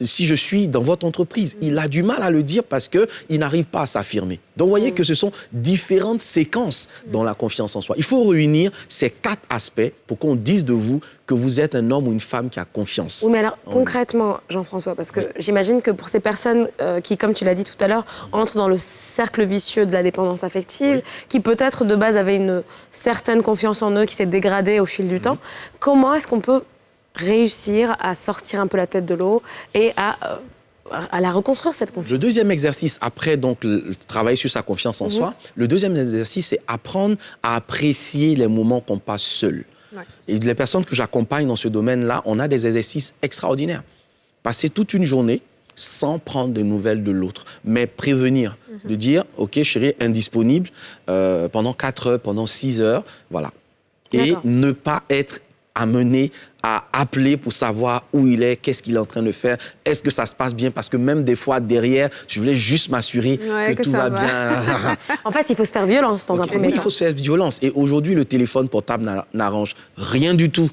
Si je suis dans votre entreprise, il a du mal à le dire parce qu'il n'arrive pas à s'affirmer. Donc, vous voyez que ce sont différentes séquences dans la confiance en soi. Il faut réunir ces 4 aspects pour qu'on dise de vous que vous êtes un homme ou une femme qui a confiance. Oui, mais alors, concrètement, Jean-François, parce que j'imagine que pour ces personnes qui, comme tu l'as dit tout à l'heure, entrent dans le cercle vicieux de la dépendance affective, qui peut-être de base avaient une certaine confiance en eux qui s'est dégradée au fil du temps, comment est-ce qu'on peut réussir à sortir un peu la tête de l'eau et à la reconstruire, cette confiance? Le deuxième exercice, après donc travailler sur sa confiance en soi, le deuxième exercice, c'est apprendre à apprécier les moments qu'on passe seul. Et les personnes que j'accompagne dans ce domaine-là, on a des exercices extraordinaires. Passer toute une journée sans prendre de nouvelles de l'autre, mais prévenir, de dire, OK, chérie, indisponible pendant 4 heures, pendant 6 heures, voilà. et ne pas être amené à appeler pour savoir où il est, qu'est-ce qu'il est en train de faire, est-ce que ça se passe bien, parce que même des fois, derrière, je voulais juste m'assurer que tout va bien. En fait, il faut se faire violence dans un premier temps. Il faut se faire violence. Et aujourd'hui, le téléphone portable n'arrange rien du tout.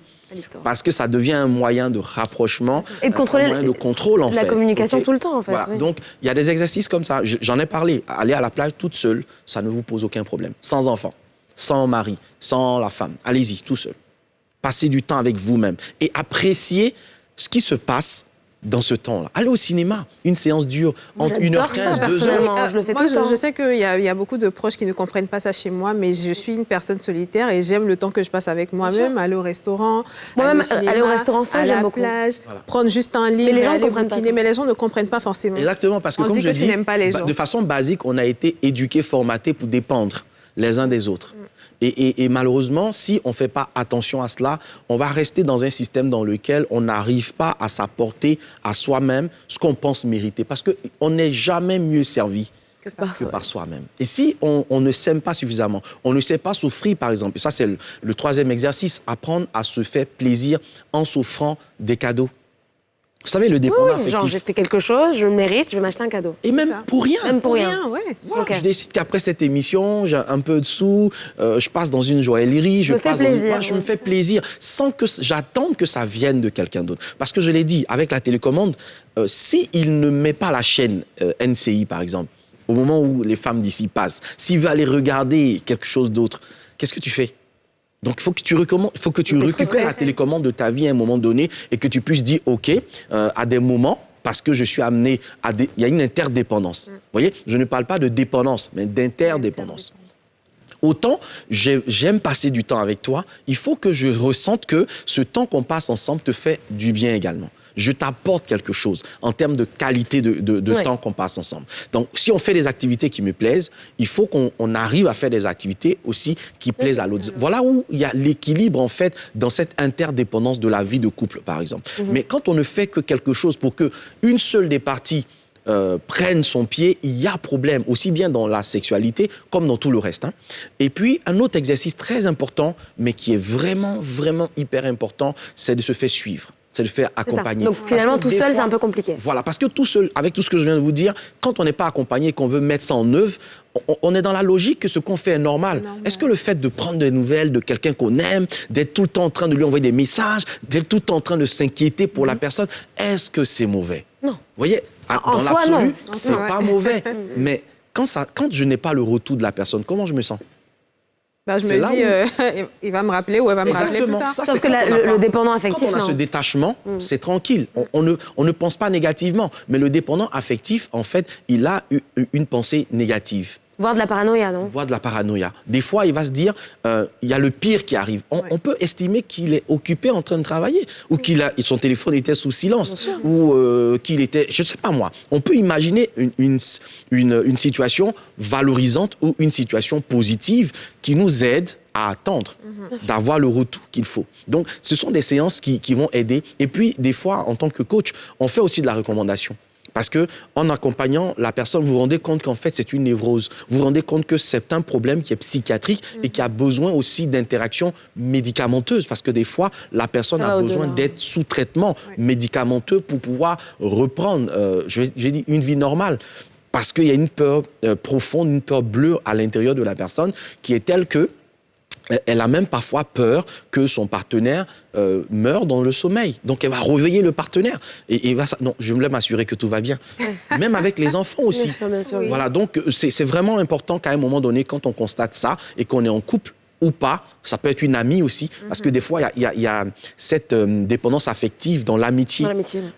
Parce que ça devient un moyen de rapprochement, et de contrôler un moyen de contrôle, en fait. La communication tout le temps, en fait. Voilà. Donc, il y a des exercices comme ça. J'en ai parlé. Aller à la plage toute seule, ça ne vous pose aucun problème. Sans enfant, sans mari, sans la femme. Allez-y, tout seul. Passez du temps avec vous-même et appréciez ce qui se passe dans ce temps-là. Allez au cinéma, une séance dure entre 1h15, 2h. Je le fais tout le temps. Je sais qu'il y a beaucoup de proches qui ne comprennent pas ça chez moi, mais je suis une personne solitaire et j'aime le temps que je passe avec moi-même, aller au restaurant, aller au restaurant seul, j'aime beaucoup. À la plage, prendre juste un livre, mais les gens ne comprennent pas ça. Mais les gens ne comprennent pas forcément. Exactement, parce que comme je dis, tu n'aimes pas les gens. De façon basique, on a été éduqués, formatés pour dépendre les uns des autres. Et malheureusement, si on ne fait pas attention à cela, on va rester dans un système dans lequel on n'arrive pas à s'apporter à soi-même ce qu'on pense mériter. Parce qu'on n'est jamais mieux servi que par soi-même. Et si on ne s'aime pas suffisamment, on ne sait pas s'offrir, par exemple, et ça c'est le troisième exercice, apprendre à se faire plaisir en s'offrant des cadeaux. Vous savez, le dépendant affectif... Genre, j'ai fait quelque chose, je mérite, je vais m'acheter un cadeau. Et même pour rien. Même pour rien. Voilà, je décide qu'après cette émission, j'ai un peu de sous, je passe dans une joaillerie, je me fais plaisir, sans que j'attende que ça vienne de quelqu'un d'autre. Parce que je l'ai dit, avec la télécommande, s'il ne met pas la chaîne NCI, par exemple, au moment où les femmes d'ici passent, s'il veut aller regarder quelque chose d'autre, qu'est-ce que tu fais ? Donc, il faut que tu récupères la télécommande de ta vie à un moment donné et que tu puisses dire, OK, à des moments, parce que je suis amené à... Il y a une interdépendance. Vous voyez, je ne parle pas de dépendance, mais d'interdépendance. Autant j'aime passer du temps avec toi, il faut que je ressente que ce temps qu'on passe ensemble te fait du bien également. Je t'apporte quelque chose en termes de qualité de temps qu'on passe ensemble. Donc, si on fait des activités qui me plaisent, il faut qu'on arrive à faire des activités aussi qui plaisent à l'autre. Voilà où il y a l'équilibre, en fait, dans cette interdépendance de la vie de couple, par exemple. Mais quand on ne fait que quelque chose pour qu'une seule des parties prenne son pied, il y a problème, aussi bien dans la sexualité comme dans tout le reste. Et puis, un autre exercice très important, mais qui est vraiment, vraiment hyper important, c'est de se faire suivre. C'est de faire accompagner. Donc finalement, tout seul, c'est un peu compliqué. Voilà, parce que tout seul, avec tout ce que je viens de vous dire, quand on n'est pas accompagné et qu'on veut mettre ça en œuvre, on est dans la logique que ce qu'on fait est normal. Est-ce que le fait de prendre des nouvelles de quelqu'un qu'on aime, d'être tout le temps en train de lui envoyer des messages, d'être tout le temps en train de s'inquiéter pour la personne, est-ce que c'est mauvais? Non. Vous voyez, en soi, non. C'est pas mauvais. Mais quand je n'ai pas le retour de la personne, comment je me sens? Je me dis, il va me rappeler ou elle va me rappeler plus tard. Sauf que le dépendant affectif, quand on a ce détachement, c'est tranquille. On ne pense pas négativement. Mais le dépendant affectif, en fait, il a une pensée négative. Voire de la paranoïa, non? Voire de la paranoïa. Des fois, il va se dire, il y a le pire qui arrive. On peut estimer qu'il est occupé en train de travailler, ou son téléphone était sous silence, ou qu'il était, je ne sais pas moi. On peut imaginer une situation valorisante ou une situation positive qui nous aide à attendre, d'avoir le retour qu'il faut. Donc, ce sont des séances qui vont aider. Et puis, des fois, en tant que coach, on fait aussi de la recommandation. Parce qu'en accompagnant la personne, vous vous rendez compte qu'en fait, c'est une névrose. Vous vous rendez compte que c'est un problème qui est psychiatrique et qui a besoin aussi d'interaction médicamenteuse. Parce que des fois, la personne a besoin d'être sous traitement médicamenteux pour pouvoir reprendre, j'ai dit, une vie normale. Parce qu'il y a une peur profonde, une peur bleue à l'intérieur de la personne qui est telle que elle a même parfois peur que son partenaire meure dans le sommeil. Donc, elle va réveiller le partenaire. Non, je voulais m'assurer que tout va bien. Même avec les enfants aussi. Bien sûr, oui. Voilà, donc c'est vraiment important qu'à un moment donné, quand on constate ça et qu'on est en couple ou pas, ça peut être une amie aussi, parce que des fois, il y a cette dépendance affective dans l'amitié,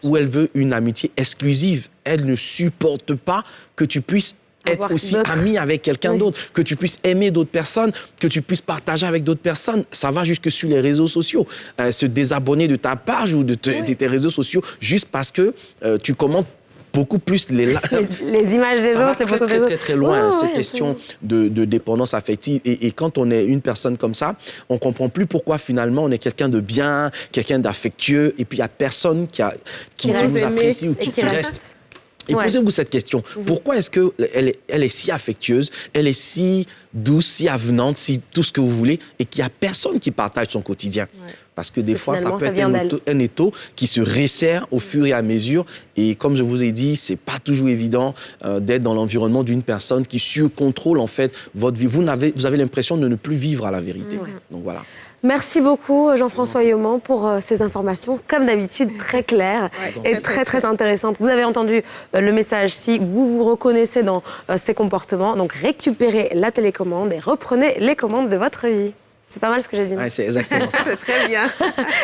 où elle veut une amitié exclusive. Elle ne supporte pas que tu puisses être aussi ami avec quelqu'un d'autre, que tu puisses aimer d'autres personnes, que tu puisses partager avec d'autres personnes. Ça va jusque sur les réseaux sociaux. Se désabonner de ta page ou de tes réseaux sociaux juste parce que tu commentes beaucoup plus les images des autres, les photos des autres. Très loin, ces questions de dépendance affective. Et quand on est une personne comme ça, on ne comprend plus pourquoi finalement on est quelqu'un de bien, quelqu'un d'affectueux, et puis il n'y a personne qui nous apprécie ou qui reste. Et posez-vous cette question. Pourquoi est-ce qu'elle est si affectueuse, elle est si douce, si avenante, si tout ce que vous voulez, et qu'il n'y a personne qui partage son quotidien? Parce que des fois, ça peut être un étau qui se resserre au fur et à mesure. Et comme je vous ai dit, c'est pas toujours évident d'être dans l'environnement d'une personne qui surcontrôle en fait votre vie. Vous avez l'impression de ne plus vivre à la vérité. Donc voilà. Merci beaucoup, Jean-François Yoman, pour ces informations, comme d'habitude, très claires et très intéressantes. Vous avez entendu le message. Si vous vous reconnaissez dans ces comportements, donc récupérez la télécommande et reprenez les commandes de votre vie. C'est pas mal ce que j'ai dit. Oui, c'est exactement ça. C'est très bien.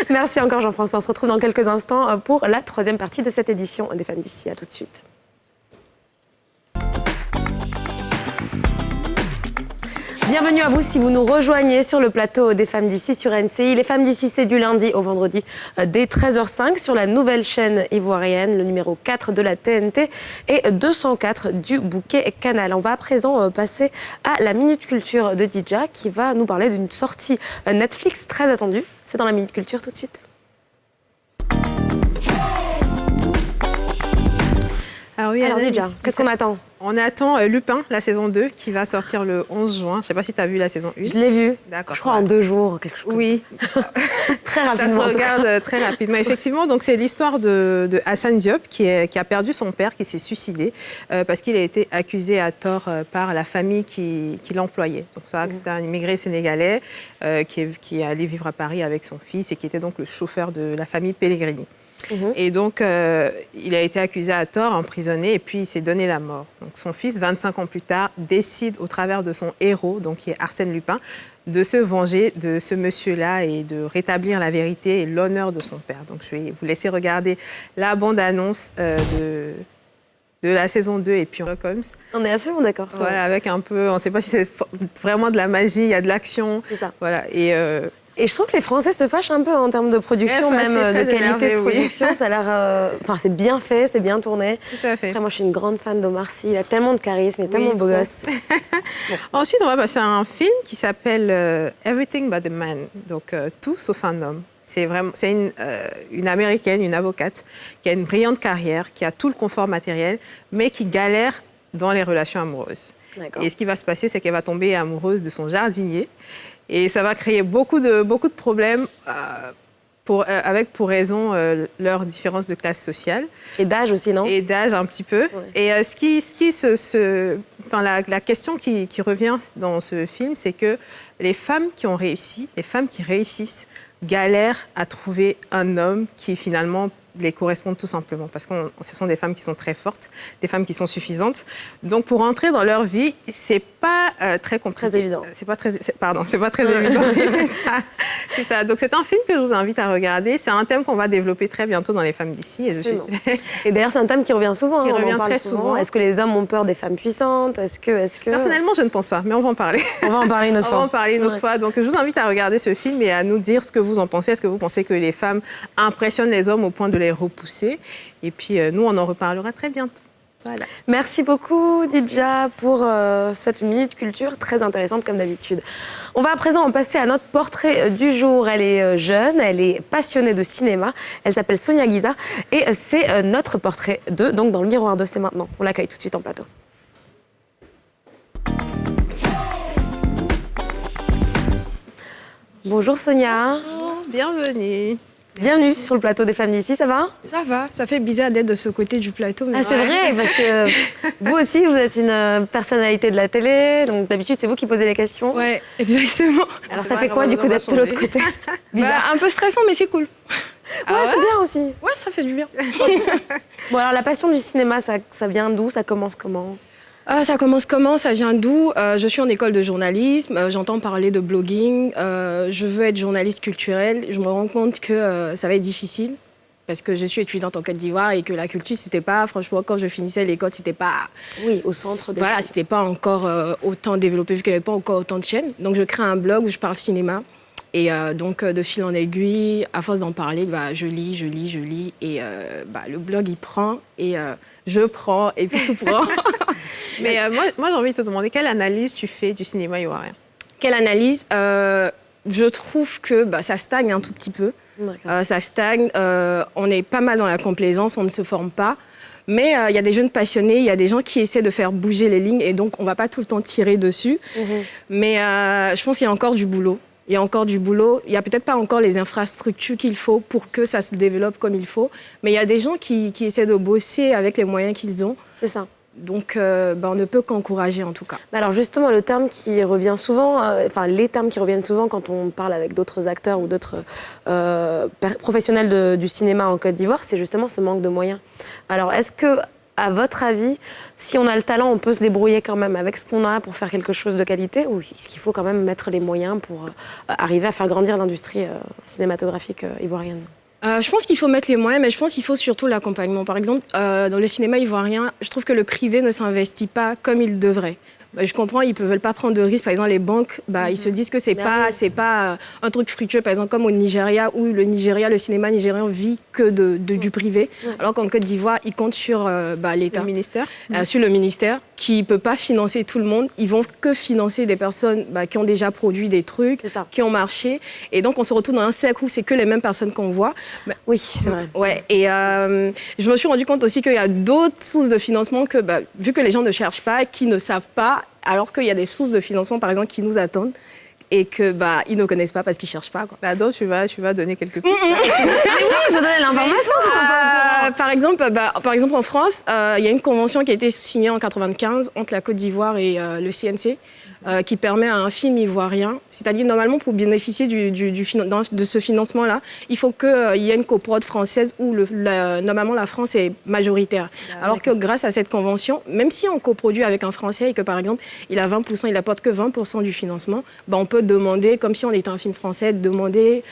Merci encore, Jean-François. On se retrouve dans quelques instants pour la 3e partie de cette édition des Femmes d'ici. À tout de suite. Bienvenue à vous si vous nous rejoignez sur le plateau des Femmes d'ici sur NCI. Les Femmes d'ici, c'est du lundi au vendredi dès 13h05 sur la nouvelle chaîne ivoirienne, le numéro 4 de la TNT et 204 du bouquet Canal. On va à présent passer à la Minute Culture de Didja qui va nous parler d'une sortie Netflix très attendue. C'est dans la Minute Culture tout de suite. Alors Didja, qu'est-ce qu'on attend? On attend Lupin, la saison 2, qui va sortir le 11 juin. Je ne sais pas si tu as vu la saison 1. Je l'ai vue. D'accord. Je crois en 2 jours, quelque chose. Oui. Très rapidement. Ça se regarde très rapidement. Effectivement, donc c'est l'histoire de Hassan Diop qui a perdu son père, qui s'est suicidé parce qu'il a été accusé à tort par la famille qui l'employait. Donc ça, c'était un immigré sénégalais qui est allé vivre à Paris avec son fils et qui était donc le chauffeur de la famille Pellegrini. Et donc, il a été accusé à tort, emprisonné, et puis il s'est donné la mort. Donc, son fils, 25 ans plus tard, décide, au travers de son héros, donc qui est Arsène Lupin, de se venger de ce monsieur-là et de rétablir la vérité et l'honneur de son père. Donc, je vais vous laisser regarder la bande-annonce de la saison 2 et puis Sherlock Holmes. On est absolument d'accord. Voilà, avec un peu, on ne sait pas si c'est vraiment de la magie, il y a de l'action. C'est ça. Voilà, et je trouve que les Français se fâchent un peu en termes de production, même de qualité de production. Ça a l'air... Enfin, c'est bien fait, c'est bien tourné. Tout à fait. Après, moi, je suis une grande fan d'Omar Sy. Il a tellement de charisme, il est tellement beau gosse. Ensuite, on va passer à un film qui s'appelle Everything But a Man. Donc, Tout sauf un homme. C'est une Américaine, une avocate, qui a une brillante carrière, qui a tout le confort matériel, mais qui galère dans les relations amoureuses. Et ce qui va se passer, c'est qu'elle va tomber amoureuse de son jardinier. Et ça va créer beaucoup de problèmes avec pour raison leur différence de classe sociale. Et d'âge aussi, non? Et d'âge un petit peu. Ouais. Et la question qui revient dans ce film, c'est que les femmes qui ont réussi, les femmes qui réussissent, galèrent à trouver un homme qui finalement les correspondent tout simplement, parce que ce sont des femmes qui sont très fortes, des femmes qui sont suffisantes. Donc, pour entrer dans leur vie, c'est pas très compliqué. Très évident. C'est pas très évident. C'est ça. Donc, c'est un film que je vous invite à regarder. C'est un thème qu'on va développer très bientôt dans Les Femmes d'ici. Et d'ailleurs, c'est un thème qui revient souvent. Qui revient très souvent. Est-ce que les hommes ont peur des femmes puissantes? Est-ce que... Personnellement, je ne pense pas, mais on va en parler. On va en parler une autre fois. On va en parler une autre fois. Donc, je vous invite à regarder ce film et à nous dire ce que vous en pensez. Est-ce que vous pensez que les femmes impressionnent les hommes au point de les repousser? Et puis, nous, on en reparlera très bientôt. Voilà. Merci beaucoup, Didja, pour cette minute culture très intéressante, comme d'habitude. On va à présent passer à notre portrait du jour. Elle est jeune, elle est passionnée de cinéma. Elle s'appelle Sonia Guiza et c'est notre portrait donc dans le Miroir 2, c'est maintenant. On l'accueille tout de suite en plateau. Bonjour Sonia. Bonjour, bienvenue. Bienvenue sur le plateau des Femmes d'ici, ça va? Ça va, ça fait bizarre d'être de ce côté du plateau. Mais c'est vrai, parce que vous aussi, vous êtes une personnalité de la télé, donc d'habitude, c'est vous qui posez les questions. Ouais, exactement. Alors ça fait quoi, du coup, d'être de l'autre côté? Bizarre. Un peu stressant, mais c'est cool. Ouais, c'est bien aussi. Ouais, ça fait du bien. Bon, alors la passion du cinéma, ça vient d'où? Ça commence comment? Ça commence comment? Ça vient d'où? Je suis en école de journalisme, j'entends parler de blogging, je veux être journaliste culturelle. Je me rends compte que ça va être difficile parce que je suis étudiante en Côte d'Ivoire et que la culture, c'était pas, franchement, quand je finissais l'école, c'était pas... Oui, au centre des Voilà, c'était pas encore autant développé vu qu'il n'y avait pas encore autant de chaînes. Donc je crée un blog où je parle cinéma. Et donc, de fil en aiguille, à force d'en parler, je lis. Et le blog, il prend. Et je prends. Et puis, tout prend. Mais moi, j'ai envie de te demander, quelle analyse tu fais du cinéma ivoirien? Quelle analyse? Je trouve que ça stagne un tout petit peu. Ça stagne. On est pas mal dans la complaisance. On ne se forme pas. Mais il y a des jeunes passionnés, il y a des gens qui essaient de faire bouger les lignes et donc on ne va pas tout le temps tirer dessus. Mais je pense qu'il y a encore du boulot. Il y a encore du boulot. Il n'y a peut-être pas encore les infrastructures qu'il faut pour que ça se développe comme il faut. Mais il y a des gens qui essaient de bosser avec les moyens qu'ils ont. C'est ça. Donc, on ne peut qu'encourager en tout cas. Alors justement, le terme qui revient souvent, les termes qui reviennent souvent quand on parle avec d'autres acteurs ou d'autres professionnels du cinéma en Côte d'Ivoire, c'est justement ce manque de moyens. Alors est-ce que, à votre avis, si on a le talent, on peut se débrouiller quand même avec ce qu'on a pour faire quelque chose de qualité, ou est-ce qu'il faut quand même mettre les moyens pour arriver à faire grandir l'industrie cinématographique ivoirienne ? Je pense qu'il faut mettre les moyens, mais je pense qu'il faut surtout l'accompagnement. Par exemple, dans le cinéma ivoirien, je trouve que le privé ne s'investit pas comme il devrait. Je comprends, ils ne veulent pas prendre de risques. Par exemple, les banques, ils se disent que c'est pas un truc fructueux. Par exemple, comme au Nigeria, où le cinéma nigérien vit que du privé. Alors qu'en Côte d'Ivoire, ils comptent sur l'État. Le ministère. Sur le ministère, qui ne peut pas financer tout le monde. Ils vont que financer des personnes qui ont déjà produit des trucs, qui ont marché. Et donc, on se retrouve dans un cercle où c'est que les mêmes personnes qu'on voit. Oui, c'est vrai. Ouais. Et je me suis rendu compte aussi qu'il y a d'autres sources de financement que, vu que les gens ne cherchent pas, qui ne savent pas, alors qu'il y a des sources de financement, par exemple, qui nous attendent et que ils ne connaissent pas parce qu'ils ne cherchent pas. Quoi. Donc, tu vas donner quelques pistes. Oui, il faut donner l'information. Par exemple, en France, il y a une convention qui a été signée en 1995 entre la Côte d'Ivoire et le CNC. Qui permet à un film ivoirien, c'est-à-dire normalement pour bénéficier de ce financement-là, il faut qu'il y ait une coprode française où normalement la France est majoritaire. Alors que grâce à cette convention, même si on coproduit avec un Français et que par exemple il a 20%, il apporte que 20% du financement, on peut demander, comme si on était un film français, demander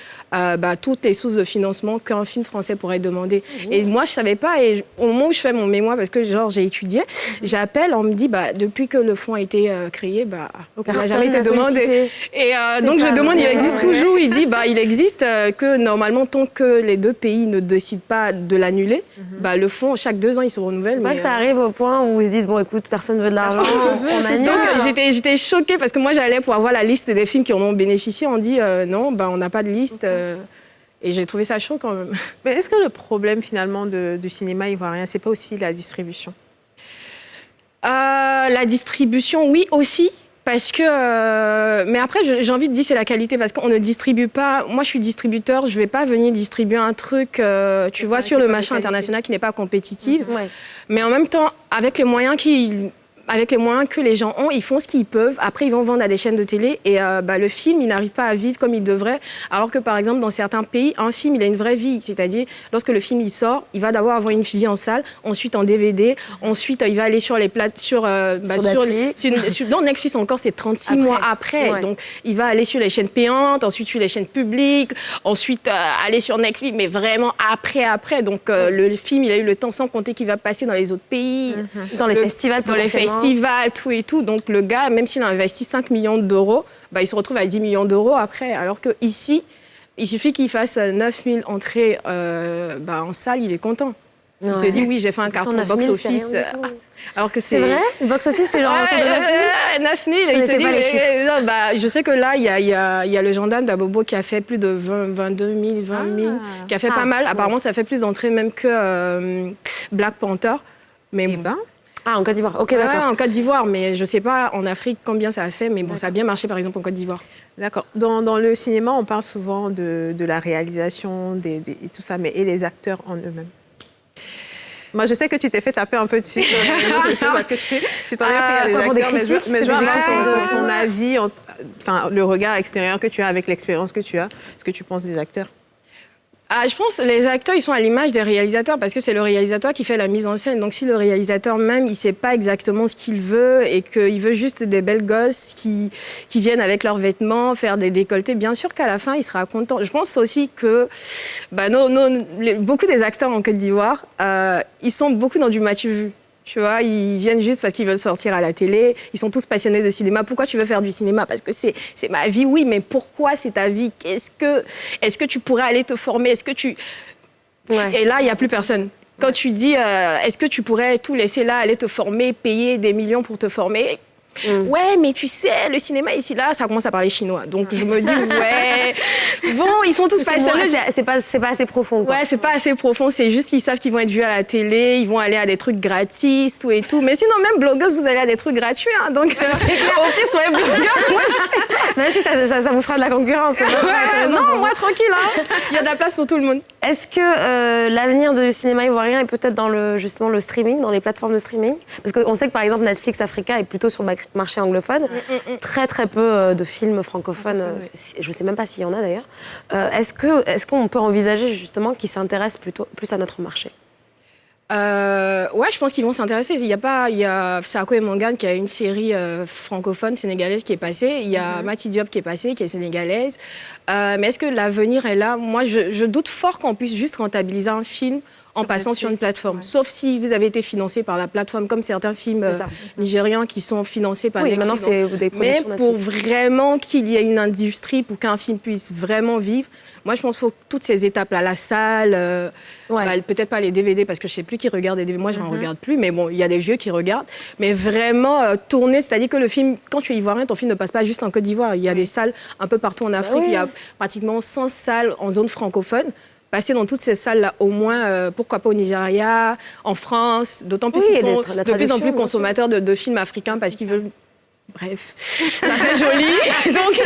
toutes les sources de financement qu'un film français pourrait demander. Et moi je savais pas, et au moment où je fais mon mémoire, parce que j'ai étudié, j'appelle, on me dit depuis que le fonds a été créé, ça n'a jamais été demandé. Et donc je demande, il existe toujours. Il dit, il existe que normalement, tant que les deux pays ne décident pas de l'annuler, le fonds, chaque 2 ans, il se renouvelle. Mais ça arrive au point où ils se disent, bon, écoute, personne ne veut de l'argent, on annule. Donc j'étais choquée parce que moi, j'allais pour avoir la liste des films qui en ont bénéficié. On dit, non, on n'a pas de liste. Et j'ai trouvé ça chaud quand même. Mais est-ce que le problème, finalement, du cinéma ivoirien, c'est pas aussi la distribution ? La distribution, oui, aussi. Parce que, mais après, j'ai envie de dire c'est la qualité parce qu'on ne distribue pas. Moi, je suis distributeur, je vais pas venir distribuer un truc, tu vois, sur le marché international qui n'est pas compétitif. Mais en même temps, avec les moyens que les gens ont, ils font ce qu'ils peuvent. Après, ils vont vendre à des chaînes de télé et le film, il n'arrive pas à vivre comme il devrait. Alors que, par exemple, dans certains pays, un film, il a une vraie vie. C'est-à-dire, lorsque le film il sort, il va d'abord avoir une vie en salle, ensuite en DVD, ensuite il va aller sur les non, Netflix encore, c'est 36 mois après. Ouais. Donc, il va aller sur les chaînes payantes, ensuite sur les chaînes publiques, ensuite aller sur Netflix, mais vraiment après. Donc, le film, il a eu le temps sans compter qu'il va passer dans les autres pays. Dans les festivals, tout et tout. Donc, le gars, même s'il a investi 5 millions d'euros, il se retrouve à 10 millions d'euros après. Alors qu'ici, il suffit qu'il fasse 9000 entrées en salle, il est content. Il se dit, oui, j'ai fait un carton box-office. Alors que c'est vrai ? Box-office, c'est genre autour de 9 000. Je ne sais pas les chiffres. Je sais que là, il y a le gendarme d'Abobo qui a fait plus de 22 000, 20 000, qui a fait pas mal. Apparemment, ça fait plus d'entrées même que Black Panther. Mais en Côte d'Ivoire. Ok, d'accord. En Côte d'Ivoire, mais je ne sais pas en Afrique combien ça a fait, mais ça a bien marché, par exemple, en Côte d'Ivoire. D'accord. Dans le cinéma, on parle souvent de la réalisation et tout ça, mais et les acteurs en eux-mêmes? Moi, je sais que tu t'es fait taper un peu dessus sur les réseaux sociaux parce que tu t'en as pris à des acteurs, mais je veux avoir ton avis, le regard extérieur que tu as avec l'expérience que tu as. Ce que tu penses des acteurs? Je pense que les acteurs, ils sont à l'image des réalisateurs parce que c'est le réalisateur qui fait la mise en scène. Donc, si le réalisateur même, il ne sait pas exactement ce qu'il veut et qu'il veut juste des belles gosses qui viennent avec leurs vêtements, faire des décolletés, bien sûr qu'à la fin, il sera content. Je pense aussi que beaucoup des acteurs en Côte d'Ivoire, ils sont beaucoup dans du m'as-tu vu. Tu vois, ils viennent juste parce qu'ils veulent sortir à la télé. Ils sont tous passionnés de cinéma. Pourquoi tu veux faire du cinéma? Parce que c'est ma vie. Oui, mais pourquoi c'est ta vie? Est-ce que tu pourrais aller te former? Est-ce que tu... Ouais. Et là, il n'y a plus personne. Quand tu dis, est-ce que tu pourrais tout laisser là, aller te former, payer des millions pour te former? Ouais, mais tu sais, le cinéma ici, là, ça commence à parler chinois. Donc, je me dis, ouais, bon, ils sont tous passionnés. C'est pas assez profond, quoi. Ouais, c'est pas assez profond. C'est juste qu'ils savent qu'ils vont être vus à la télé, ils vont aller à des trucs gratis, tout et tout. Mais sinon, même blogueuse, vous allez à des trucs gratuits. Hein, donc, au pire, soyez blogueur. Moi, je sais. Même si ça vous fera de la concurrence. Non, moi, tranquille. Hein. Il y a de la place pour tout le monde. Est-ce que l'avenir du cinéma ivoirien est peut-être dans justement le streaming, dans les plateformes de streaming? Parce qu'on sait que, par exemple, Netflix Africa est plutôt sur le marché anglophone. Très, très peu de films francophones. Je ne sais même pas s'il y en a, d'ailleurs. Est-ce qu'on peut envisager, justement, qu'ils s'intéressent plus à notre marché? Ouais, je pense qu'ils vont s'intéresser. Il y a Sarko et Mangane qui a une série francophone sénégalaise qui est passée. Il y a Mati Diop qui est passée, qui est sénégalaise. Mais est-ce que l'avenir est là? Moi, je doute fort qu'on puisse juste rentabiliser un film en passant sur une plateforme. Ouais. Sauf si vous avez été financé par la plateforme, comme certains films nigérians qui sont financés par Netflix. Maintenant, c'est des productions Mais pour vraiment qu'il y ait une industrie, pour qu'un film puisse vraiment vivre, moi, je pense qu'il faut toutes ces étapes-là, la salle, peut-être pas les DVD, parce que je ne sais plus qui regarde les DVD. Moi, je n'en regarde plus, mais bon, il y a des vieux qui regardent. Mais vraiment tourner, c'est-à-dire que le film, quand tu es ivoirien, ton film ne passe pas juste en Côte d'Ivoire. Il y a des salles un peu partout en Afrique. Il y a pratiquement 100 salles en zone francophone. Passer dans toutes ces salles-là, au moins, pourquoi pas au Nigeria, en France, d'autant plus qu'ils sont de plus en plus consommateurs de films africains parce qu'ils veulent... Bref, ça fait joli. Donc,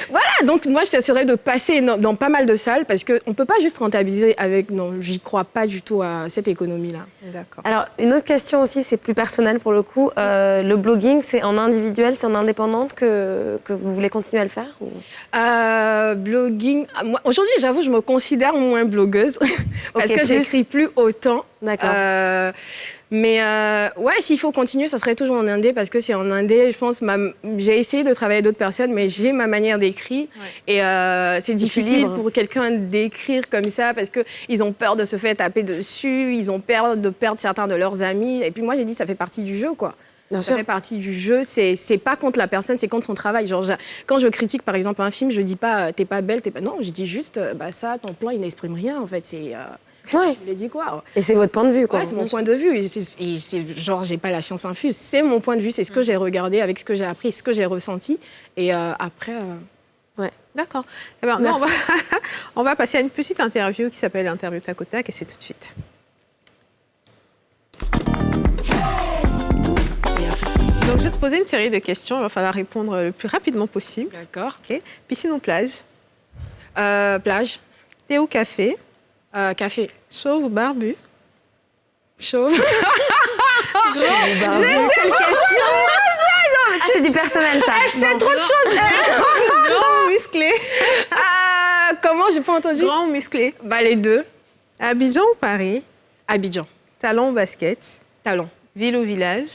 voilà. Donc, moi, ça serait de passer dans pas mal de salles parce qu'on ne peut pas juste rentabiliser avec... Non, j'y crois pas du tout à cette économie-là. D'accord. Alors, une autre question aussi, c'est plus personnel pour le coup. Le blogging, c'est en individuel, c'est en indépendante que vous voulez continuer à le faire ou... Blogging... Moi, aujourd'hui, j'avoue, je me considère moins blogueuse parce que j'écris plus autant. D'accord. Mais ouais, s'il faut continuer, ça serait toujours en indé parce que c'est en indé, je pense, j'ai essayé de travailler avec d'autres personnes, mais j'ai ma manière d'écrire. Ouais. Et c'est difficile pour quelqu'un d'écrire comme ça parce qu'ils ont peur de se faire taper dessus, ils ont peur de perdre certains de leurs amis. Et puis moi, j'ai dit, ça fait partie du jeu, quoi. Ça fait partie du jeu, c'est pas contre la personne, c'est contre son travail. Genre, quand je critique, par exemple, un film, je dis pas, t'es pas belle, t'es pas... Non, je dis juste, ça, ton plan, il n'exprime rien, en fait, c'est... Ouais. Je l'ai dit quoi. Et c'est votre point de vue, quoi. Ouais, c'est mon point de vue. Et genre, j'ai pas la science infuse. C'est mon point de vue, c'est ce que j'ai regardé, avec ce que j'ai appris, ce que j'ai ressenti. Et après... Ouais. D'accord. Eh ben, on va passer à une petite interview qui s'appelle Interview Tac au Tac, et c'est tout de suite. Donc, je vais te poser une série de questions. Il va falloir répondre le plus rapidement possible. D'accord. Okay. Piscine ou plage? Plage. Thé ou café? Café. Chauve ou barbu? Chauve. Quelle question! C'est du personnel, ça. C'est trop de choses. Grand ou musclé? Comment? J'ai pas entendu. Grand ou musclé? Les deux. Abidjan ou Paris? Abidjan. Talon ou basket? Talon. Ville ou village?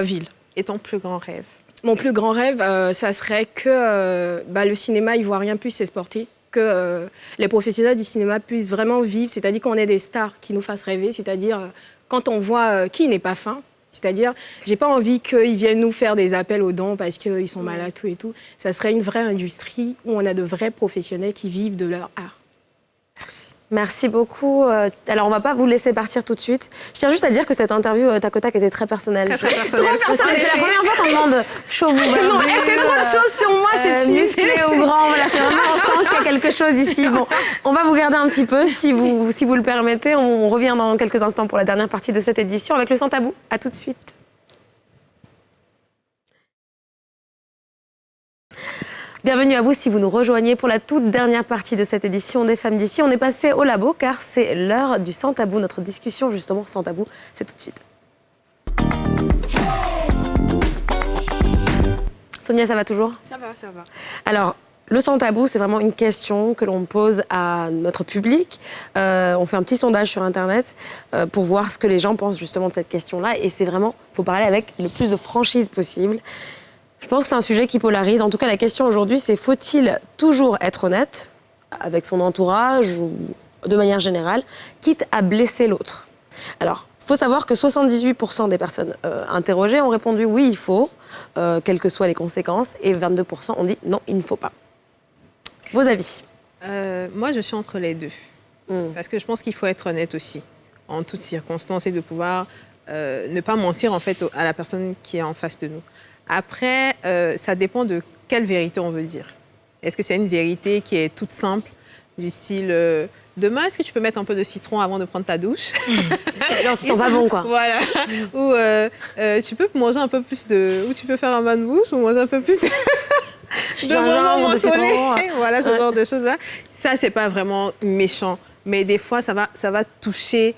Ville. Et ton plus grand rêve? Mon plus grand rêve, ça serait que le cinéma ivoirien puisse s'exporter, que les professionnels du cinéma puissent vraiment vivre, c'est-à-dire qu'on ait des stars qui nous fassent rêver, c'est-à-dire quand on voit qui n'est pas fin, c'est-à-dire j'ai pas envie qu'ils viennent nous faire des appels aux dons parce qu'ils sont malades et tout. Ça serait une vraie industrie où on a de vrais professionnels qui vivent de leur art. Merci beaucoup. Alors, on ne va pas vous laisser partir tout de suite. Je tiens juste à dire que cette interview tac au tac était très personnelle. Très personnelle. C'est la première fois qu'on demande chauve ou barbu. Non, c'est trop de choses sur moi, c'est musclé ou grand. Voilà, c'est vraiment, on sent qu'il y a quelque chose ici. Bon, on va vous garder un petit peu, si vous le permettez. On revient dans quelques instants pour la dernière partie de cette édition avec le Sans Tabou. À tout de suite. Bienvenue à vous si vous nous rejoignez pour la toute dernière partie de cette édition des Femmes d'ici. On est passé au labo car c'est l'heure du Sans Tabou. Notre discussion justement sans tabou, c'est tout de suite. Sonia, ça va toujours? Ça va, ça va. Alors, le Sans Tabou, c'est vraiment une question que l'on pose à notre public. On fait un petit sondage sur Internet pour voir ce que les gens pensent justement de cette question-là. Et c'est vraiment, il faut parler avec le plus de franchise possible. Je pense que c'est un sujet qui polarise. En tout cas, la question aujourd'hui, c'est faut-il toujours être honnête avec son entourage ou de manière générale, quitte à blesser l'autre? Alors, il faut savoir que 78% des personnes interrogées ont répondu oui, il faut, quelles que soient les conséquences, et 22% ont dit non, il ne faut pas. Vos avis? Moi, je suis entre les deux. Parce que je pense qu'il faut être honnête aussi, en toutes circonstances, et de pouvoir ne pas mentir en fait à la personne qui est en face de nous. Après, ça dépend de quelle vérité on veut dire. Est-ce que c'est une vérité qui est toute simple, du style demain, est-ce que tu peux mettre un peu de citron avant de prendre ta douche? Non, tu sens pas bon, quoi. Voilà. Ou tu peux manger un peu plus de... Ou tu peux faire un bain de bouche ou manger un peu plus de... de bonbons mentholés. Voilà, ce genre de choses-là. Ça, c'est pas vraiment méchant. Mais des fois, ça va toucher...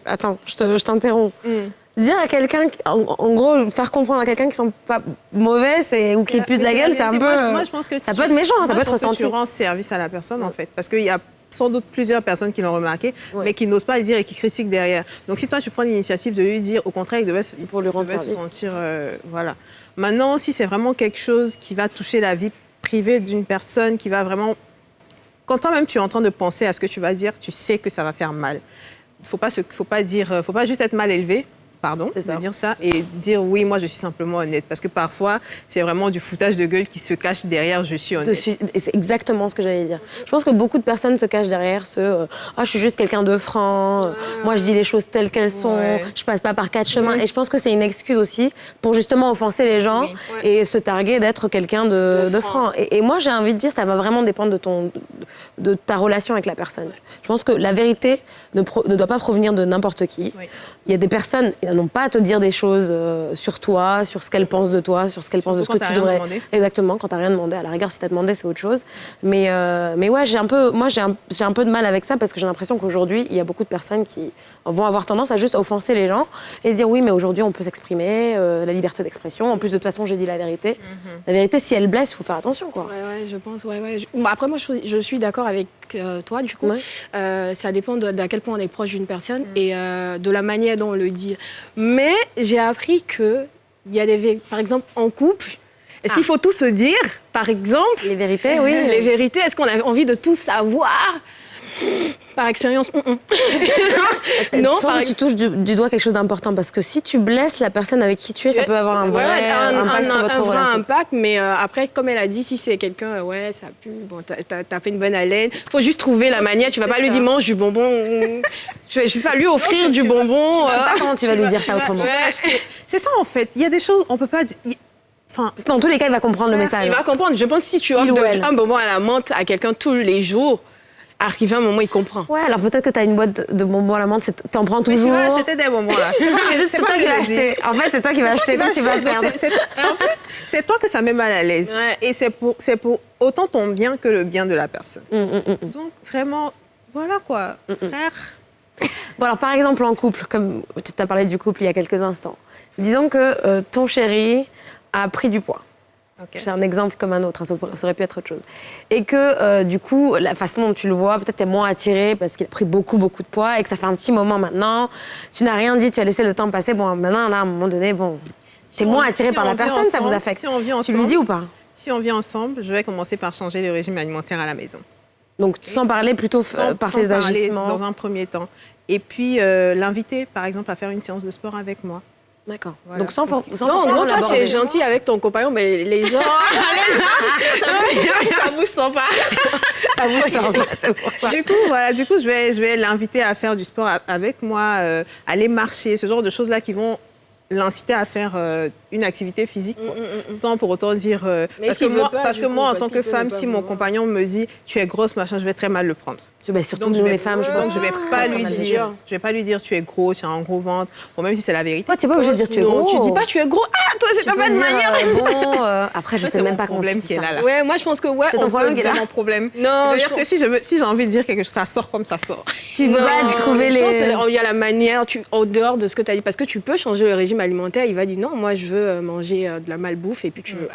Attends, je t'interromps. Dire à quelqu'un, en gros, faire comprendre à quelqu'un qui sent pas mauvais ou qui pue de la gueule, c'est un peu... Moi, je pense que ça peut être méchant, ça peut être ressenti. Tu rends service à la personne, en fait. Parce qu'il y a sans doute plusieurs personnes qui l'ont remarqué, mais qui n'osent pas le dire et qui critiquent derrière. Donc, si toi, tu prends l'initiative de lui dire, au contraire, il devait se sentir... voilà. Maintenant, si c'est vraiment quelque chose qui va toucher la vie privée d'une personne, qui va vraiment... Quand toi-même, tu es en train de penser à ce que tu vas dire, tu sais que ça va faire mal. Faut pas juste être mal élevé. Pardon, de dire ça et dire oui, moi je suis simplement honnête. Parce que parfois, c'est vraiment du foutage de gueule qui se cache derrière je suis honnête. C'est exactement ce que j'allais dire. Je pense que beaucoup de personnes se cachent derrière je suis juste quelqu'un de franc, moi je dis les choses telles qu'elles sont, je passe pas par quatre chemins. Et je pense que c'est une excuse aussi pour justement offenser les gens et se targuer d'être quelqu'un de franc. Et moi j'ai envie de dire, ça va vraiment dépendre de ta relation avec la personne. Je pense que la vérité ne doit pas provenir de n'importe qui. Il y a des personnes, elles n'ont pas à te dire des choses sur toi, sur ce qu'elles pensent de toi, sur ce qu'elles pensent de ce que tu devrais. Exactement, quand t'as rien demandé. À la rigueur, si t'as demandé, c'est autre chose. Mais ouais, j'ai un peu de mal avec ça parce que j'ai l'impression qu'aujourd'hui, il y a beaucoup de personnes qui vont avoir tendance à juste offenser les gens et se dire oui, mais aujourd'hui, on peut s'exprimer, la liberté d'expression. En plus, de toute façon, j'ai dit la vérité. La vérité, si elle blesse, il faut faire attention, quoi. Ouais, je pense. Bon, après, moi, je suis d'accord avec toi, du coup. Ça dépend d'à quel point on est proche d'une personne et de la manière dont on le dit. Mais j'ai appris que il y a par exemple, en couple, est-ce qu'il faut tout se dire, par exemple? Les vérités, oui. Les vérités, est-ce qu'on a envie de tout savoir? Par expérience, non. Je pense que tu touches du doigt quelque chose d'important parce que si tu blesses la personne avec qui tu es, ça peut avoir un vrai impact sur votre relation. Un vrai impact, mais après, comme elle a dit, si c'est quelqu'un, ça pue, bon, t'as fait une bonne haleine, faut juste trouver la manière. Tu vas pas lui dire mange du bonbon, je sais pas, lui offrir du bonbon. Je sais pas comment tu vas lui dire ça autrement. C'est ça en fait. Il y a des choses, on peut pas dire. Parce que dans tous les cas, il va comprendre le message. Il va comprendre. Je pense que si tu offres un bonbon à la menthe à quelqu'un tous les jours, arrivé un moment, il comprend. Ouais, alors peut-être que tu as une boîte de bonbons à la menthe, t'en prends toujours. Mais tu vas acheter des bonbons, là. C'est toi qui vas acheter. En fait, c'est toi qui vas acheter, toi tu vas perdre. En plus, c'est toi que ça met mal à l'aise. Et c'est pour autant ton bien que le bien de la personne. Donc, vraiment, voilà quoi, frère. Bon, alors par exemple, en couple, comme tu t'as parlé du couple il y a quelques instants, disons que ton chéri a pris du poids. C'est un exemple comme un autre, ça aurait pu être autre chose. Et que, du coup, la façon dont tu le vois, peut-être t'es moins attiré parce qu'il a pris beaucoup de poids et que ça fait un petit moment maintenant. Tu n'as rien dit, tu as laissé le temps passer. Bon, maintenant, là, à un moment donné, t'es moins attiré par la personne, ça vous affecte. Tu lui dis ou pas? Si on vit ensemble, je vais commencer par changer le régime alimentaire à la maison. Donc, sans parler, plutôt par tes agissements. Dans un premier temps. Et puis, l'inviter, par exemple, à faire une séance de sport avec moi. D'accord. Voilà. Donc sans non, ça, tu es gentil avec ton compagnon, mais les gens... ça bouge sans pas. Ça bouge sans pas. Du coup, je vais l'inviter à faire du sport avec moi, aller marcher, ce genre de choses-là qui vont l'inciter à faire une activité physique, sans pour autant dire... parce que moi, en tant que femme, si mon compagnon me dit « tu es grosse, machin », je vais très mal le prendre. Surtout nous, les femmes, je pense que je vais pas lui dire tu es gros, tu as un gros ventre, bon, même si c'est la vérité. Ouais, tu n'es pas obligé de dire tu es gros. Tu dis pas tu es gros. Ah, toi, c'est ta bonne manière. Après, je sais même pas comment tu dis ça. Ouais, moi, je pense que c'est ton problème qui est là. C'est mon problème. Non. C'est-à-dire que si j'ai envie de dire quelque chose, ça sort comme ça sort. Tu veux pas trouver les... Il y a la manière, en dehors de ce que tu as dit, parce que tu peux changer le régime alimentaire. Il va dire non, moi, je veux manger de la malbouffe, et puis tu veux...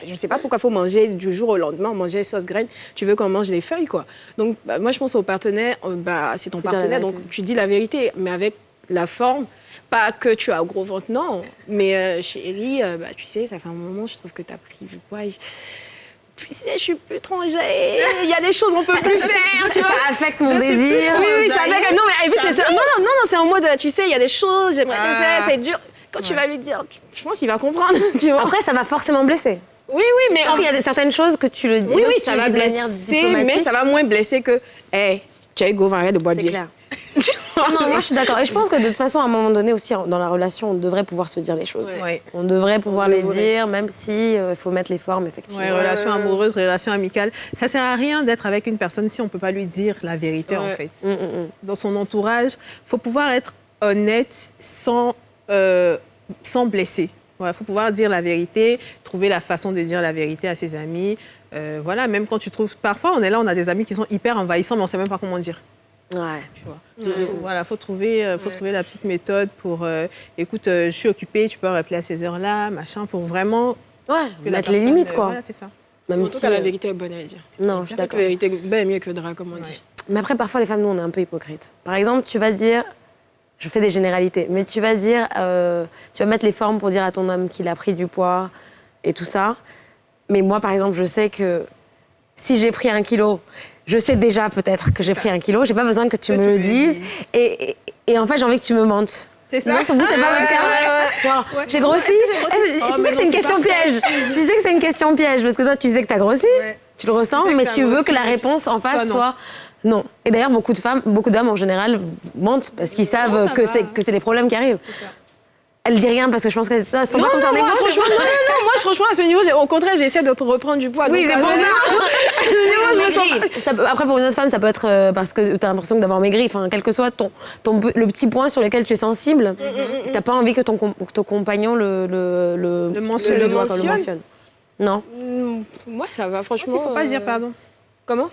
Je sais pas pourquoi il faut manger du jour au lendemain, manger sauce graine. Tu veux qu'on mange des feuilles, quoi. Donc, moi, je pense au partenaire... c'est ton partenaire, donc tu dis la vérité, mais avec la forme. Pas que tu as un gros ventre, non. Mais chérie, tu sais, ça fait un moment, je trouve que tu as pris du poids. Tu sais, je suis plus étrangère. Il y a des choses qu'on peut plus faire. Ça affecte mon désir. Oui, ça affecte. Non, mais non, c'est en mode, tu sais, il y a des choses, j'aimerais te faire, c'est dur. Quand tu vas lui dire, je pense qu'il va comprendre. Tu vois. Après, ça va forcément blesser. Oui, mais... Il y a certaines choses que tu le dis. Oui, ça va blesser, mais ça va moins blesser que... Tu as Hugo, arrête de boire de bière. Non, moi je suis d'accord. Et je pense que de toute façon, à un moment donné aussi, dans la relation, on devrait pouvoir se dire les choses. Ouais. On devrait pouvoir les dire, même si il faut mettre les formes, effectivement. Ouais, relation amoureuse, relation amicale. Ça sert à rien d'être avec une personne si on peut pas lui dire la vérité, en fait. Dans son entourage, faut pouvoir être honnête sans blesser. Il faut pouvoir dire la vérité, trouver la façon de dire la vérité à ses amis. Voilà, même quand tu trouves... Parfois, on est là, on a des amis qui sont hyper envahissants, mais on ne sait même pas comment dire. Ouais. Tu vois. Faut trouver la petite méthode pour... écoute, je suis occupée, tu peux me rappeler à ces heures-là, machin, pour vraiment... mettre les limites, quoi. Voilà, c'est ça. Même si la vérité est bonne à dire. Non, je suis d'accord. La vérité est bien mieux que le drap, comme on dit. Mais après, parfois, les femmes, nous, on est un peu hypocrites. Par exemple, tu vas dire... Je fais des généralités, mais tu vas dire, tu vas mettre les formes pour dire à ton homme qu'il a pris du poids et tout ça. Mais moi, par exemple, je sais que si j'ai pris 1 kilo, je sais déjà peut-être que j'ai pris 1 kilo. J'ai pas besoin que tu me le dises. Et en fait, j'ai envie que tu me mentes. C'est ça. Non, sur vous, c'est pas votre cas. J'ai grossi. Tu sais que c'est une question piège. Tu sais que c'est une question piège parce que toi, tu sais que t'as grossi. Tu le ressens, mais tu veux que la réponse en face soit non. Et d'ailleurs, beaucoup d'hommes en général mentent parce qu'ils savent que c'est les problèmes qui arrivent. Elle dit rien parce que je pense qu'elles ne sont pas concernées. Moi, franchement, à ce niveau, au contraire, j'essaie de reprendre du poids. Oui, c'est pour ça. Après, pour une autre femme, ça peut être parce que tu as l'impression d'avoir maigri. Enfin, quel que soit le petit point sur lequel tu es sensible, tu n'as pas envie que ton compagnon le mentionne. Non. Moi, ça va, franchement. Il ne faut pas dire pardon. Comment ?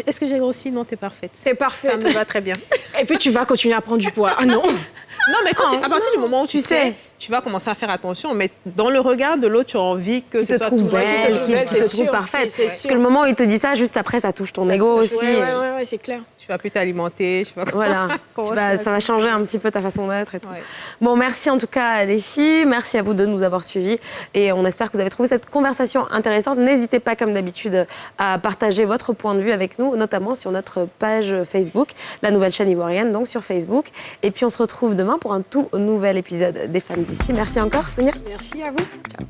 Est-ce que j'ai grossi? Non, t'es parfaite. C'est parfait. Ça me va très bien. Et puis tu vas continuer à prendre du poids. Ah non. Non, mais à partir du moment où tu sais, tu vas commencer à faire attention. Mais dans le regard de l'autre, tu as envie que ce soit te trouve belle, qu'il te trouve parfaite. Parce que le moment où il te dit ça, juste après, ça touche ton ego aussi. Ouais, c'est clair. Tu vas plus t'alimenter. Je sais pas voilà. Ça va changer un petit peu ta façon d'être et tout. Ouais. Bon, merci en tout cas les filles. Merci à vous de nous avoir suivis. Et on espère que vous avez trouvé cette conversation intéressante. N'hésitez pas, comme d'habitude, à partager votre point de vue avec nous, notamment sur notre page Facebook, la nouvelle chaîne ivoirienne, donc sur Facebook. Et puis on se retrouve demain pour un tout nouvel épisode des Femmes d'ici. Merci encore, Sonia. Merci à vous. Ciao.